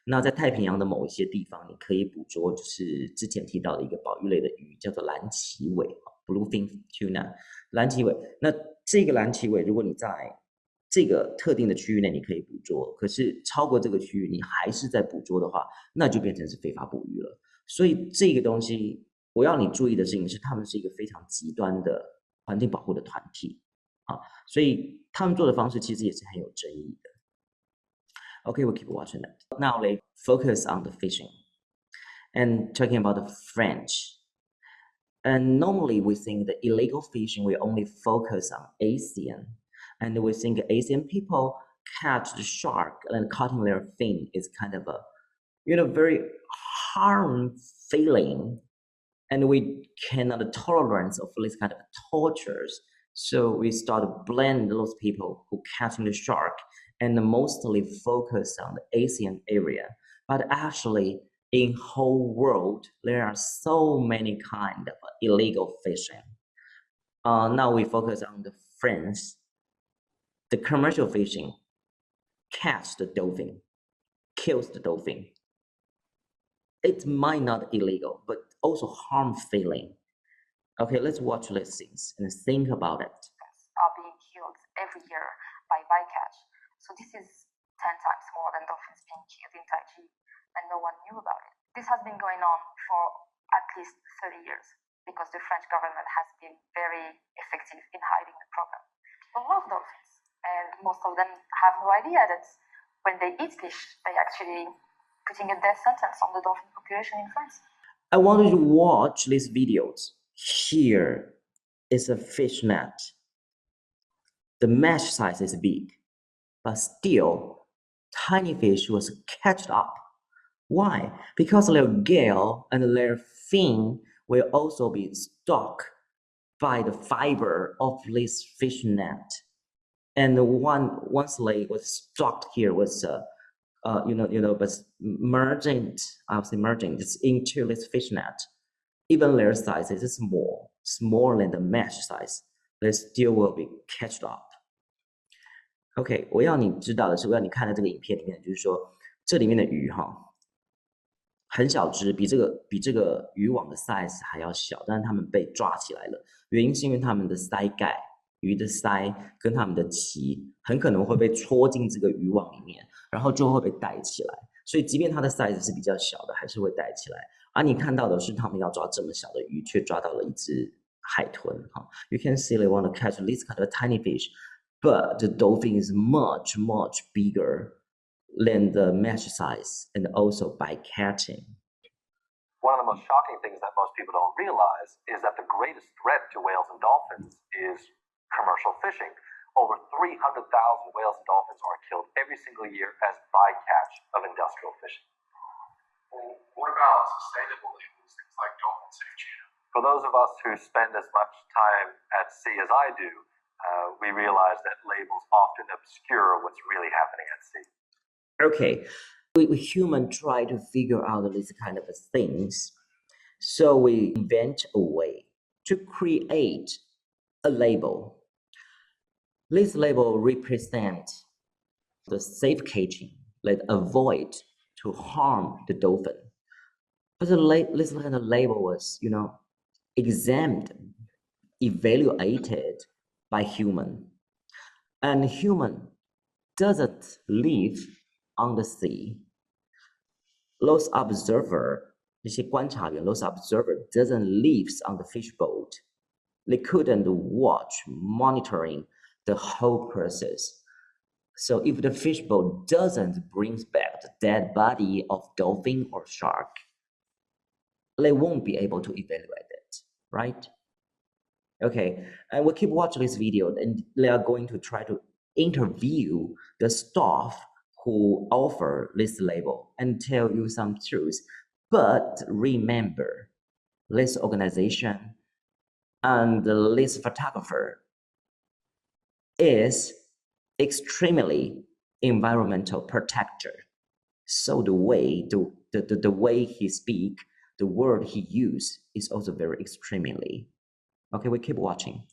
那在太平洋的某一些地方，你可以捕捉就是之前提到的一个保育类的鱼，叫做蓝鳍尾 Bluefin Tuna 蓝鳍尾。那这个蓝鳍尾，如果你在这个特定的区域内你可以捕捉，可是超过这个区域你还是在捕捉的话，那就变成是非法捕鱼了。所以这个东西我要你注意的事情是，他们是一个非常极端的环境保护的团体啊，所以他们做的方式其实也是很有争议的。Okay, we'll keep watching that. Now let's focus on the fishing and talking about the French. And normally we think the illegal fishing will only focus on Asian. And we think Asian people catch the shark and cutting their fin is kind of a, very harm feeling. And we cannot tolerance of this kind of tortures. So we start to blame those people who catching the shark and mostly focus on the Asian area. But actually, in whole world, there are so many kind of illegal fishing. Now we focus on the French. The commercial fishing catch the dolphin, kills the dolphin. It might not illegal, but also harm feeling. Okay, let's watch these things and think about it. Are being killed every year by bycatch. So this is 10 times more than dolphins being killed in Taiji, and no one knew about it. This has been going on for at least 30 years because the French government has been very effective in hiding the problem. People love dolphins, and most of them have no idea that when they eat fish, they actually putting a death sentence on the dolphin population in France. I want you to watch these videos. Here is a fish net. The mesh size is big, but still, tiny fish was catched up. Why? Because their gill and their fin will also be stuck by the fiber of this fish net. And once leg was stuck here was but merging, I would say merging this into this fish net. Even their size is small, smaller than the mesh size. They still will be catched up. OK， 我要你知道的是，我要你看的这个影片里面，就是说这里面的鱼很小只，比这个渔网的 size 还要小，但是它们被抓起来了，原因是因为它们的鳃盖，鱼的鳃跟它们的鳍很可能会被戳进这个渔网里面，然后就会被带起来。所以即便它的 size 是比较小的，还是会带起来。而你看到的是他们要抓这么小的鱼，却抓到了一只海豚You can see they want to catch this kind of tiny fish, but the dolphin is much bigger than the mesh size, and also by catching. One of the most shocking things that most people don't realize is that the greatest threat to whales and dolphins is commercial fishing. Over 300,000 whales and dolphins are killed every single year as bycatch of industrial fishing. Well, what about sustainable labels, things like dolphin safe tuna? For those of us who spend as much time at sea as I do, we realize that labels often obscure what's really happening at sea. Okay, we humans try to figure out these kind of things, so we invent a way to create a label. This label represents the safe catching that avoid to harm the dolphin. But this kind of label was, examined, evaluated by human. And human doesn't live on the sea. Those observers 这些观察员 those observer doesn't live on the fish boat. They couldn't watch monitoring the whole process. So if the fish boat doesn't bring back the dead body of dolphin or shark, they won't be able to evaluate it, right? Okay, and we'll keep watching this video, and they are going to try to interview the staff who offer this label and tell you some truths. But remember, this organization and this photographer is extremely environmental protector. So the way he speak, the word he use is also very extremely. Okay, we keep watching.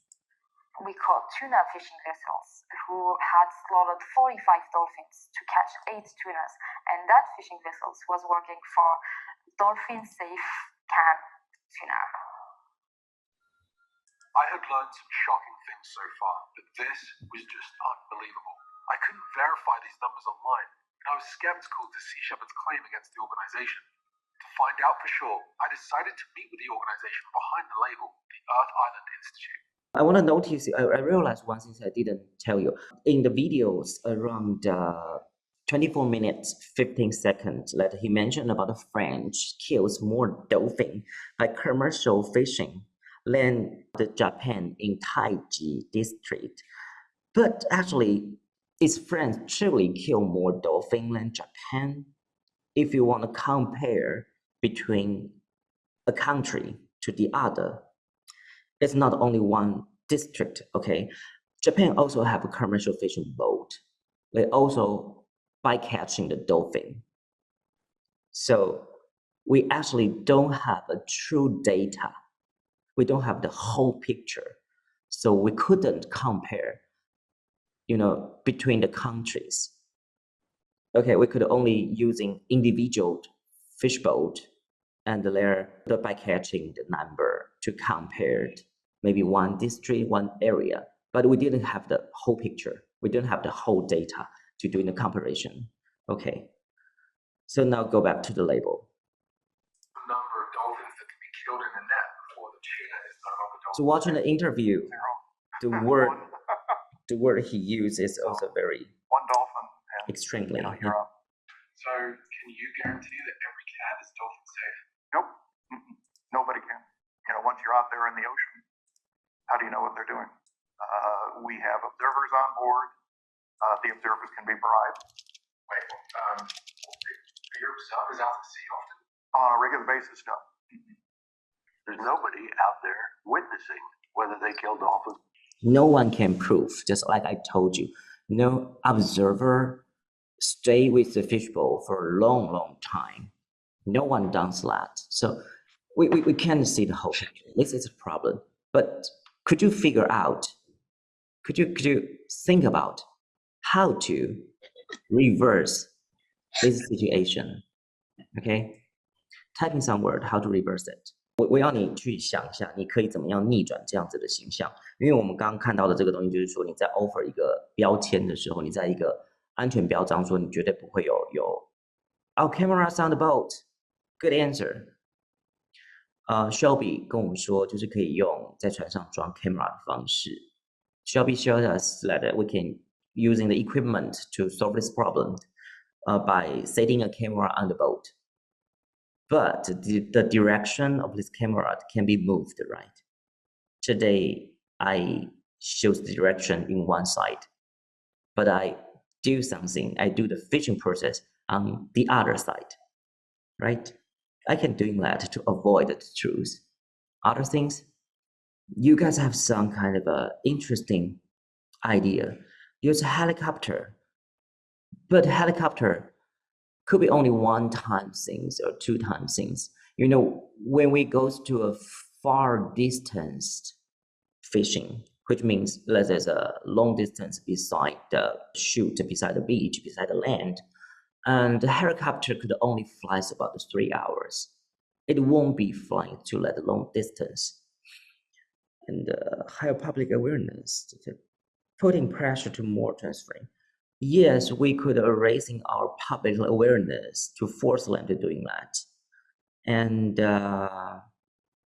We caught tuna fishing vessels who had slaughtered 45 dolphins to catch 8 tunas, and that fishing vessel was working for Dolphin Safe Can Tuna. I had learned some shocking things so far, but this was just unbelievable. I couldn't verify these numbers online, and I was skeptical to Sea Shepherd's claim against the organization. To find out for sure, I decided to meet with the organization behind the label, the Earth Island Institute. I want to notice, I realized one thing I didn't tell you. In the videos around 24 minutes, 15 seconds that he mentioned about the French kills more dolphin by commercial fishing than the Japan in Taiji district. But actually, is France truly kill more dolphin than Japan? If you want to compare between a country to the other, it's not only one district, okay? Japan also have a commercial fishing boat. They also bycatching the dolphin. So we actually don't have a true data. We don't have the whole picture. So we couldn't compare, between the countries. Okay, we could only using individual fish boat and the bycatching the number to compare maybe one district, one area, but we didn't have the whole picture. We didn't have the whole data to do the comparison. Okay, so now go back to the label. The number of dolphins that can be killed in a net before the tuna is no longer dolphin. So watching the interview, the word he used is also very one dolphin. Extremely. So can you guarantee that every cat is dolphin safe? Nope. Nobody can. Once you're out there in the ocean, how do you know what they're doing? We have observers on board. The observers can be bribed. Wait, are your observers out to sea often? On a regular basis, no. There's nobody out there witnessing whether they kill dolphins. No one can prove, just like I told you. No observer stay with the fishbowl for a long, long time. No one does that. So we can't see the whole picture. This is a problem. But could you figure out, could you think about how to reverse this situation? Okay? Type in some word, how to reverse it. 我要你去想一下，你可以怎么样逆转这样子的形象？因为我们刚刚看到的这个东西，就是说你在 offer 一个标签的时候，你在一个安全标章说你绝对不会有 Our cameras on the boat. Good answer. Shelby 跟我们说，就是可以用在船上装 camera 的方式。Shelby showed us that we can using the equipment to solve this problem by setting a camera on the boat. But the direction of this camera can be moved, right? Today, I shows the direction in one side, but I do something, I do the fishing process on the other side, right? I can do that to avoid the truth. Other things, you guys have some kind of a interesting idea. Use a helicopter, but helicopter could be only one time things or two time things. When we go to a far distance fishing, which means that there's a long distance beside the shoot, beside the beach, beside the land, and the helicopter could only fly about 3 hours. It won't be flying to that long distance. And higher public awareness, putting pressure to more transferring. Yes, we could raising our public awareness to force them to doing that. And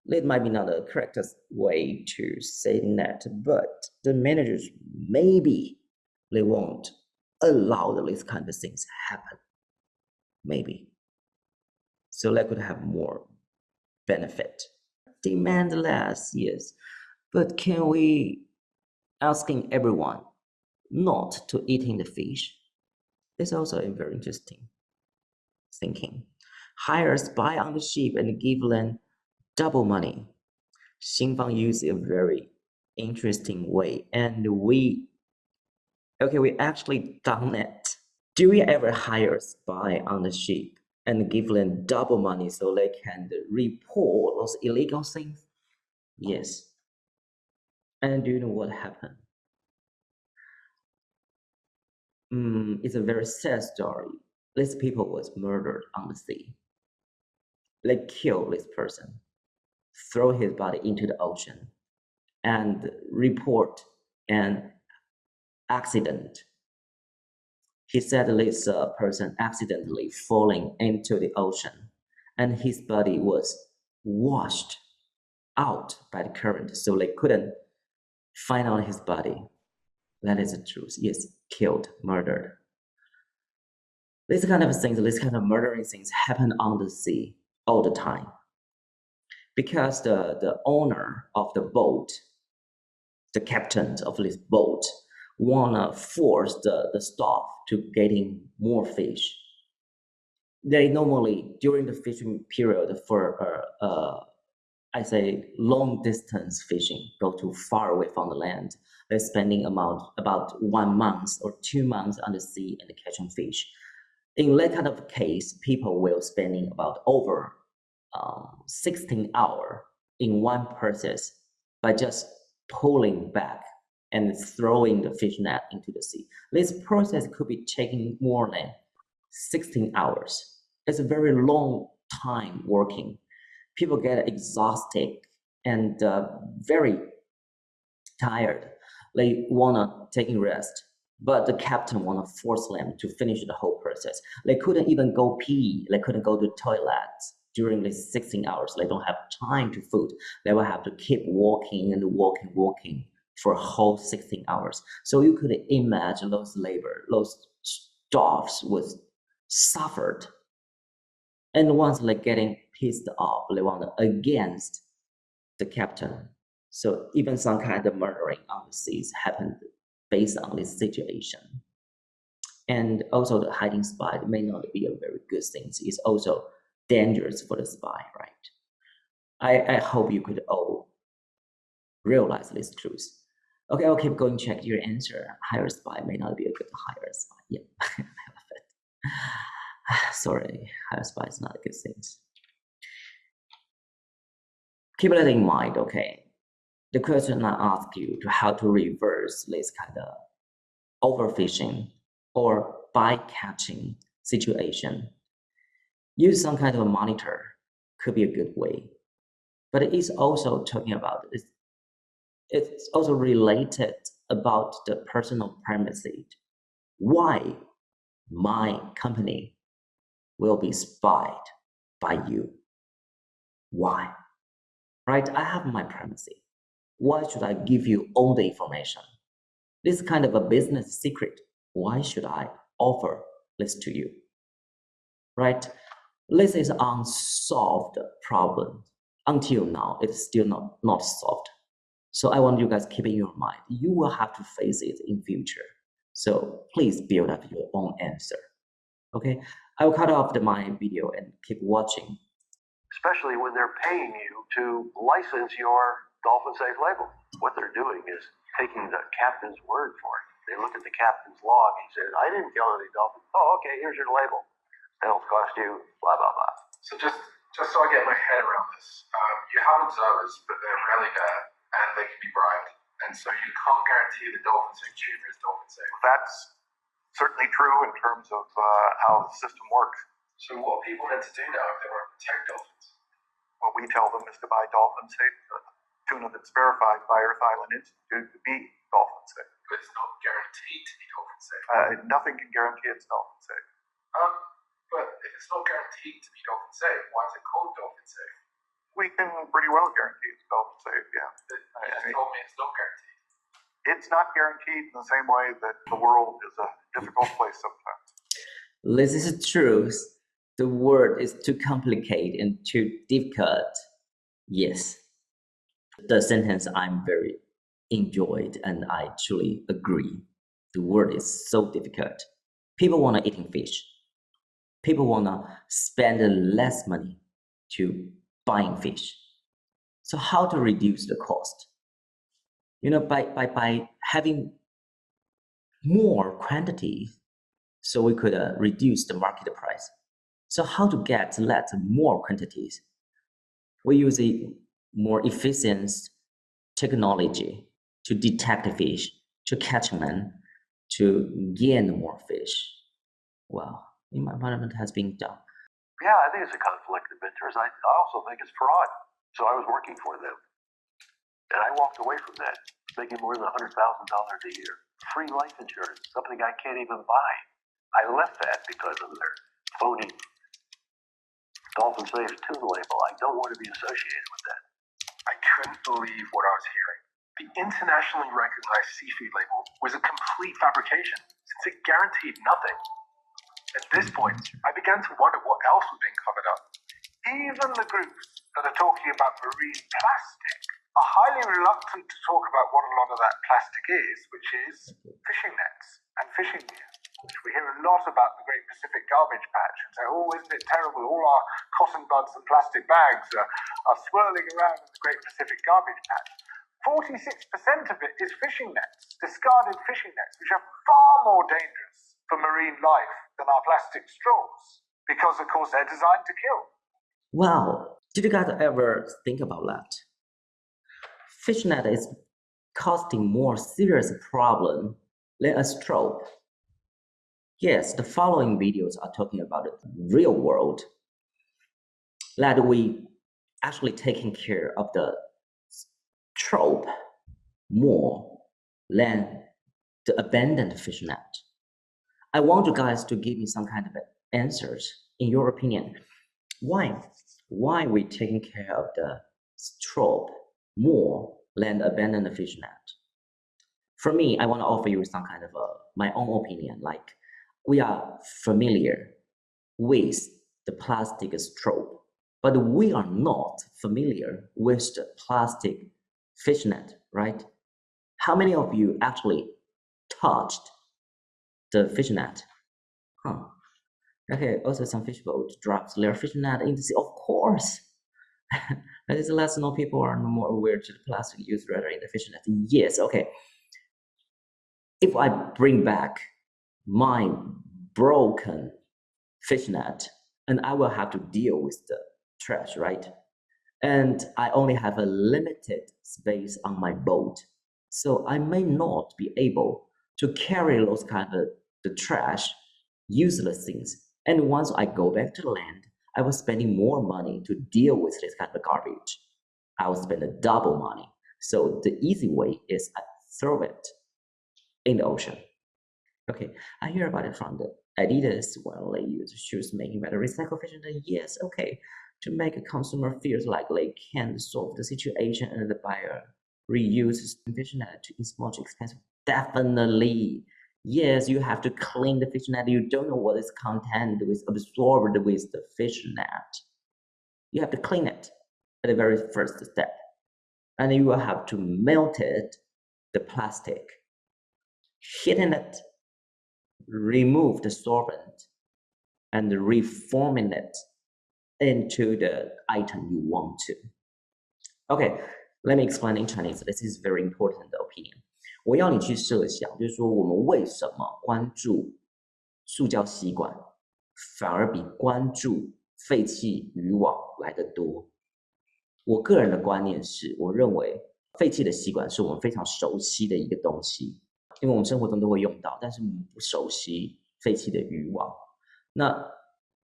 it might be not the correct way to say that, but the managers maybe they won't allow this kind of things happen. Maybe. So they could have more benefit. Demand less, yes. But can we asking everyone not to eating the fish? It's also a very interesting thinking. Hire a spy on the ship and give them double money. Xingfang used a very interesting way, and we actually done it. Do we ever hire a spy on the ship and give them double money so they can report those illegal things? Yes. And do you know what happened? It's a very sad story. This people was murdered on the sea. They killed this person, throw his body into the ocean, and report an accident. He said this person accidentally falling into the ocean, and his body was washed out by the current, so they couldn't find out his body. That is the truth. Yes, killed, murdered. These kind of things, these kind of murdering things happen on the sea all the time. Because the owner of the boat, the captain of this boat, wanna force the staff to getting more fish. They normally, during the fishing period for I say long distance fishing, go too far away from the land. They're spending about 1 month or 2 months on the sea and catching fish. In that kind of case, people will spending about over 16 hours in one process by just pulling back and throwing the fish net into the sea. This process could be taking more than 16 hours. It's a very long time working. People get exhausted and very tired. They wanna take a rest, but the captain wanna force them to finish the whole process. They couldn't even go pee. They couldn't go to the toilet during these 16 hours. They don't have time to food. They will have to keep walking and walking for a whole 16 hours. So you could imagine those staffs was suffered. And once they're getting pissed off, they want against the captain. So even some kind of murdering on the seas happened based on this situation. And also the hiding spy may not be a very good thing. It's also dangerous for the spy, right? I hope you could all realize this truth. Okay, I'll keep going, check your answer. Hire spy may not be a good hire spy. Yeah, I love it. Sorry, hire spy is not a good thing. Keep that in mind, okay? The question I ask you to how to reverse this kind of overfishing or bycatching situation. Use some kind of a monitor could be a good way. But it is also talking about, it's also related about the personal privacy. Why my company will be spied by you? Why? Right? I have my privacy. Why should I give you all the information? This kind of a business secret. Why should I offer this to you? Right? This is unsolved problem. Until now, it's still not solved. So I want you guys keep in your mind. You will have to face it in future. So please build up your own answer. Okay? I will cut off my video and keep watching. Especially when they're paying you to license your Dolphin Safe label. What they're doing is taking the captain's word for it. They look at the captain's log and he says, I didn't kill any dolphins. Oh, okay, here's your label. That'll cost you blah, blah, blah. So just so I get my head around this, you have observers, but they're rarely there, and they can be bribed. And so you can't guarantee the Dolphin Safe tuna is Dolphin Safe. That's certainly true in terms of how the system works. So what are people meant to do now if they want to protect dolphins? What we tell them is to buy Dolphin Safe tuna that's verified by Earth Island Institute to be Dolphin Safe. But it's not guaranteed to be Dolphin Safe. Nothing can guarantee it's Dolphin Safe. But if it's not guaranteed to be Dolphin Safe, why is it called Dolphin pretty well guaranteed, it's well safe, yeah. You told me it's not guaranteed. It's not guaranteed in the same way that the world is a difficult place sometimes. This is true. The word is too complicated and too difficult. Yes. The sentence I'm very enjoyed and I truly agree. The word is so difficult. People want to eating fish. People want to spend less money to buying fish. So how to reduce the cost? You know, by having more quantity, so we could reduce the market price. So how to get more quantities? We use a more efficient technology to detect fish, to catch them, to gain more fish. Well, environment has been done. Yeah, I think it's a conflict of interest. I also think it's fraud. So I was working for them. And I walked away from that, making more than $100,000 a year. Free life insurance, something I can't even buy. I left that because of their phony Dolphin Safe tuna label. I don't want to be associated with that. I couldn't believe what I was hearing. The internationally recognized seafood label was a complete fabrication, since it guaranteed nothing. At this point, I began to wonder what else was being covered up. Even the groups that are talking about marine plastic are highly reluctant to talk about what a lot of that plastic is, which is fishing nets and fishing gear. We hear a lot about the Great Pacific Garbage Patch and say, oh, isn't it terrible? All our cotton buds and plastic bags are swirling around in the Great Pacific Garbage Patch. 46% of it is fishing nets, discarded fishing nets, which are far more dangerous for marine life than our plastic straws, because, of course, they're designed to kill. Wow, did you guys ever think about that? Fishnet is causing more serious problem than a straw. Yes, the following videos are talking about the real world, that we actually taking care of the trope more than the abandoned fish net. I want you guys to give me some kind of answers. In your opinion, why we taking care of the trope more than the abandoned fish net? For me, I want to offer you some kind of my own opinion. Like, we are familiar with the plastic straw, but we are not familiar with the plastic fishnet, right? How many of you actually touched the fishnet? Okay, also some fish boat drops their fishnet into the sea. Of course. That is less know people are no more aware to the plastic used rather in the fishnet. Yes, okay. If I bring back my broken fishnet, and I will have to deal with the trash, right? And I only have a limited space on my boat, so I may not be able to carry those kind of the trash, useless things. And once I go back to the land, I was spending more money to deal with this kind of garbage. I will spend double money. So the easy way is I throw it in the ocean. Okay, I hear about it from the Adidas. Well, they use shoes making by the recycled fish. Yes, okay, to make a consumer feels like they can solve the situation and the buyer reuses fishnet to its much expensive. Definitely. Yes, you have to clean the fishnet. You don't know what is content with absorbed with the fishnet. You have to clean it at the very first step. And you will have to melt it, the plastic, heating it, remove the solvent, and reforming it into the item you want to. Okay, let me explain in Chinese. This is very important opinion. 我要你去设想，就是说我们为什么关注塑胶吸管，反而比关注废弃渔网来得多。我个人的观念是，我认为废弃的吸管是我们非常熟悉的一个东西，因为我们生活中都会用到，但是我们不熟悉废弃的渔网。那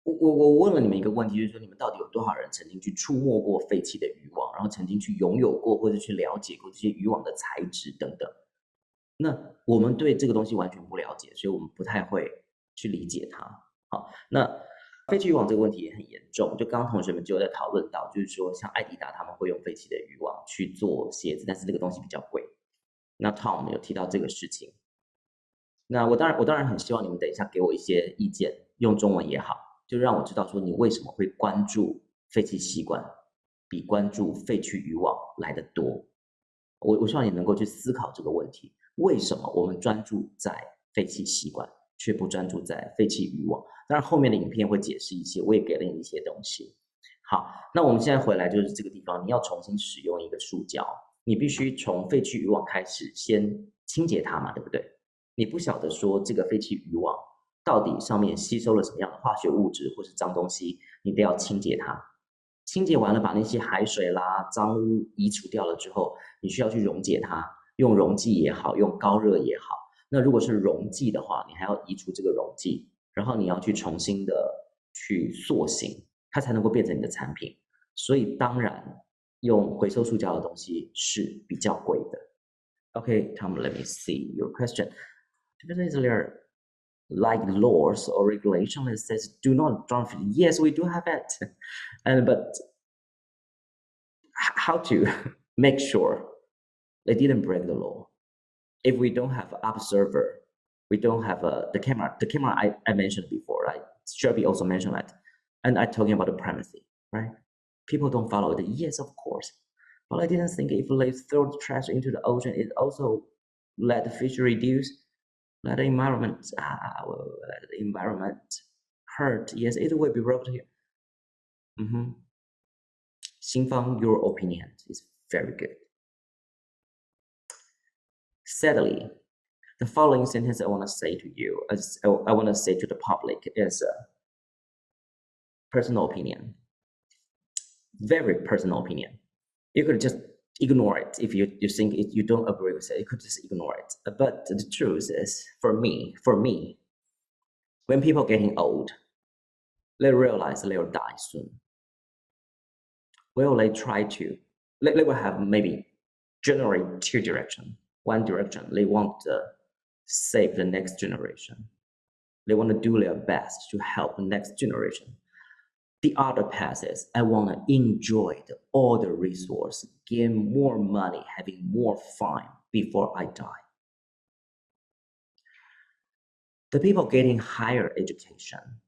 我问了你们一个问题，就是说你们到底有多少人曾经去触摸过废弃的渔网，然后曾经去拥有过或者去了解过这些渔网的材质等等？那我们对这个东西完全不了解，所以我们不太会去理解它。好，那废弃渔网这个问题也很严重，就刚刚同学们就在讨论到，就是说像艾迪达他们会用废弃的渔网去做鞋子，但是这个东西比较贵。那 Tom 有提到这个事情，那我当然很希望你们等一下给我一些意见，用中文也好，就让我知道说你为什么会关注废弃吸管，比关注废弃渔网来得多。我希望你能够去思考这个问题，为什么我们专注在废弃吸管，却不专注在废弃渔网？当然后面的影片会解释一些，我也给了你一些东西。好，那我们现在回来就是这个地方，你要重新使用一个塑胶，你必须从废弃渔网开始先清洁它嘛，对不对？你不晓得说这个废弃渔网到底上面吸收了什么样的化学物质或是脏东西，你都要清洁它。清洁完了，把那些海水啦、脏污移除掉了之后，你需要去溶解它，用溶剂也好，用高热也好。那如果是溶剂的话，你还要移除这个溶剂，然后你要去重新的去塑形，它才能够变成你的产品。所以当然，用回收塑胶的东西是比较贵的。Okay, Tom, let me see your question. Is there like laws or regulation that says do not dump? Yes, we do have it, but how to make sure they didn't break the law? If we don't have an observer, we don't have the camera. The camera I mentioned before, right? Shelby also mentioned that, and I'm talking about the primacy, right? People don't follow it. Yes, of course. But I didn't think if they throw the trash into the ocean, it also let the fish reduce, let the environment, let the environment hurt. Yes, it will be brought here. Xingfang, your opinion is very good. Sadly, the following sentence I want to say to you, I want to say to the public, is a personal opinion. Very personal opinion. You could just ignore it if you think you don't agree with it. You could just ignore it. But the truth is, for me, when people getting old, they realize they will die soon. Will they try to? They will have maybe generate two directions. One direction, they want to save the next generation. They want to do their best to help the next generation. The other path is, I want to enjoy all the resource, gain more money, having more fun before I die. The people getting higher education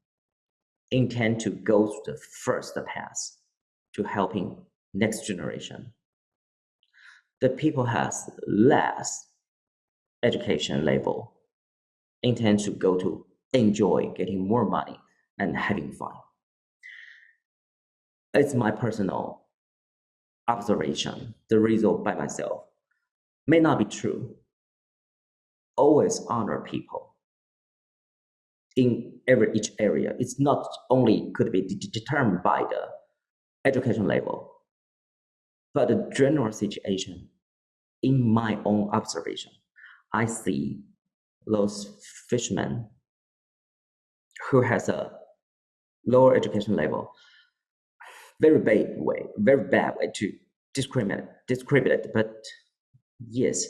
intend to go to the first path to helping next generation. The people has less education level intend to go to enjoy getting more money and having fun. It's my personal observation. The result by myself may not be true. Always honor people in each area. It's not only could be determined by the education level, but the general situation. In my own observation, I see those fishermen who has a lower education level, very bad way to discriminate. But yes,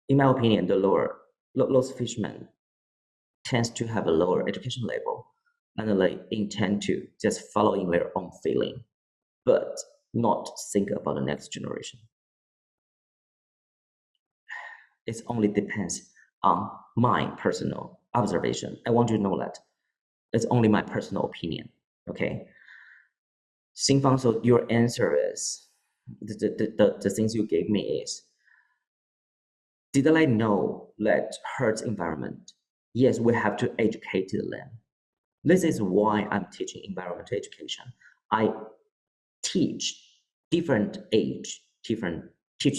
in my opinion, those fishermen tends to have a lower education level, and they intend to just following their own feeling, but not think about the next generation. It only depends on my personal observation. I want you to know that it's only my personal opinion. Okay. Xingfang, so your answer is the things you gave me is, did I know that hurts environment? Yes, we have to educate them. This is why I'm teaching environmental education. I teach different age, teach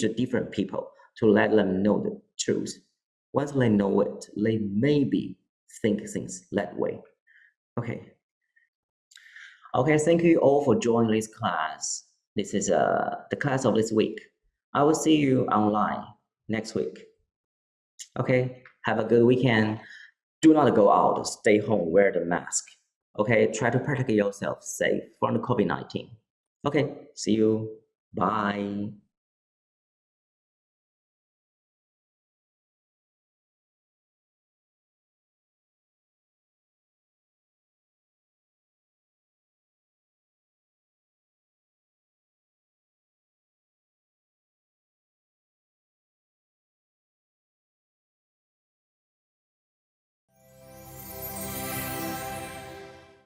the different people to let them know the truth. Once they know it, they maybe think things that way. Okay. Okay, thank you all for joining this class. This is the class of this week. I will see you online next week. Okay, have a good weekend. Do not go out, stay home, wear the mask. Okay, try to protect yourself safe from the COVID-19. Okay, see you. Bye.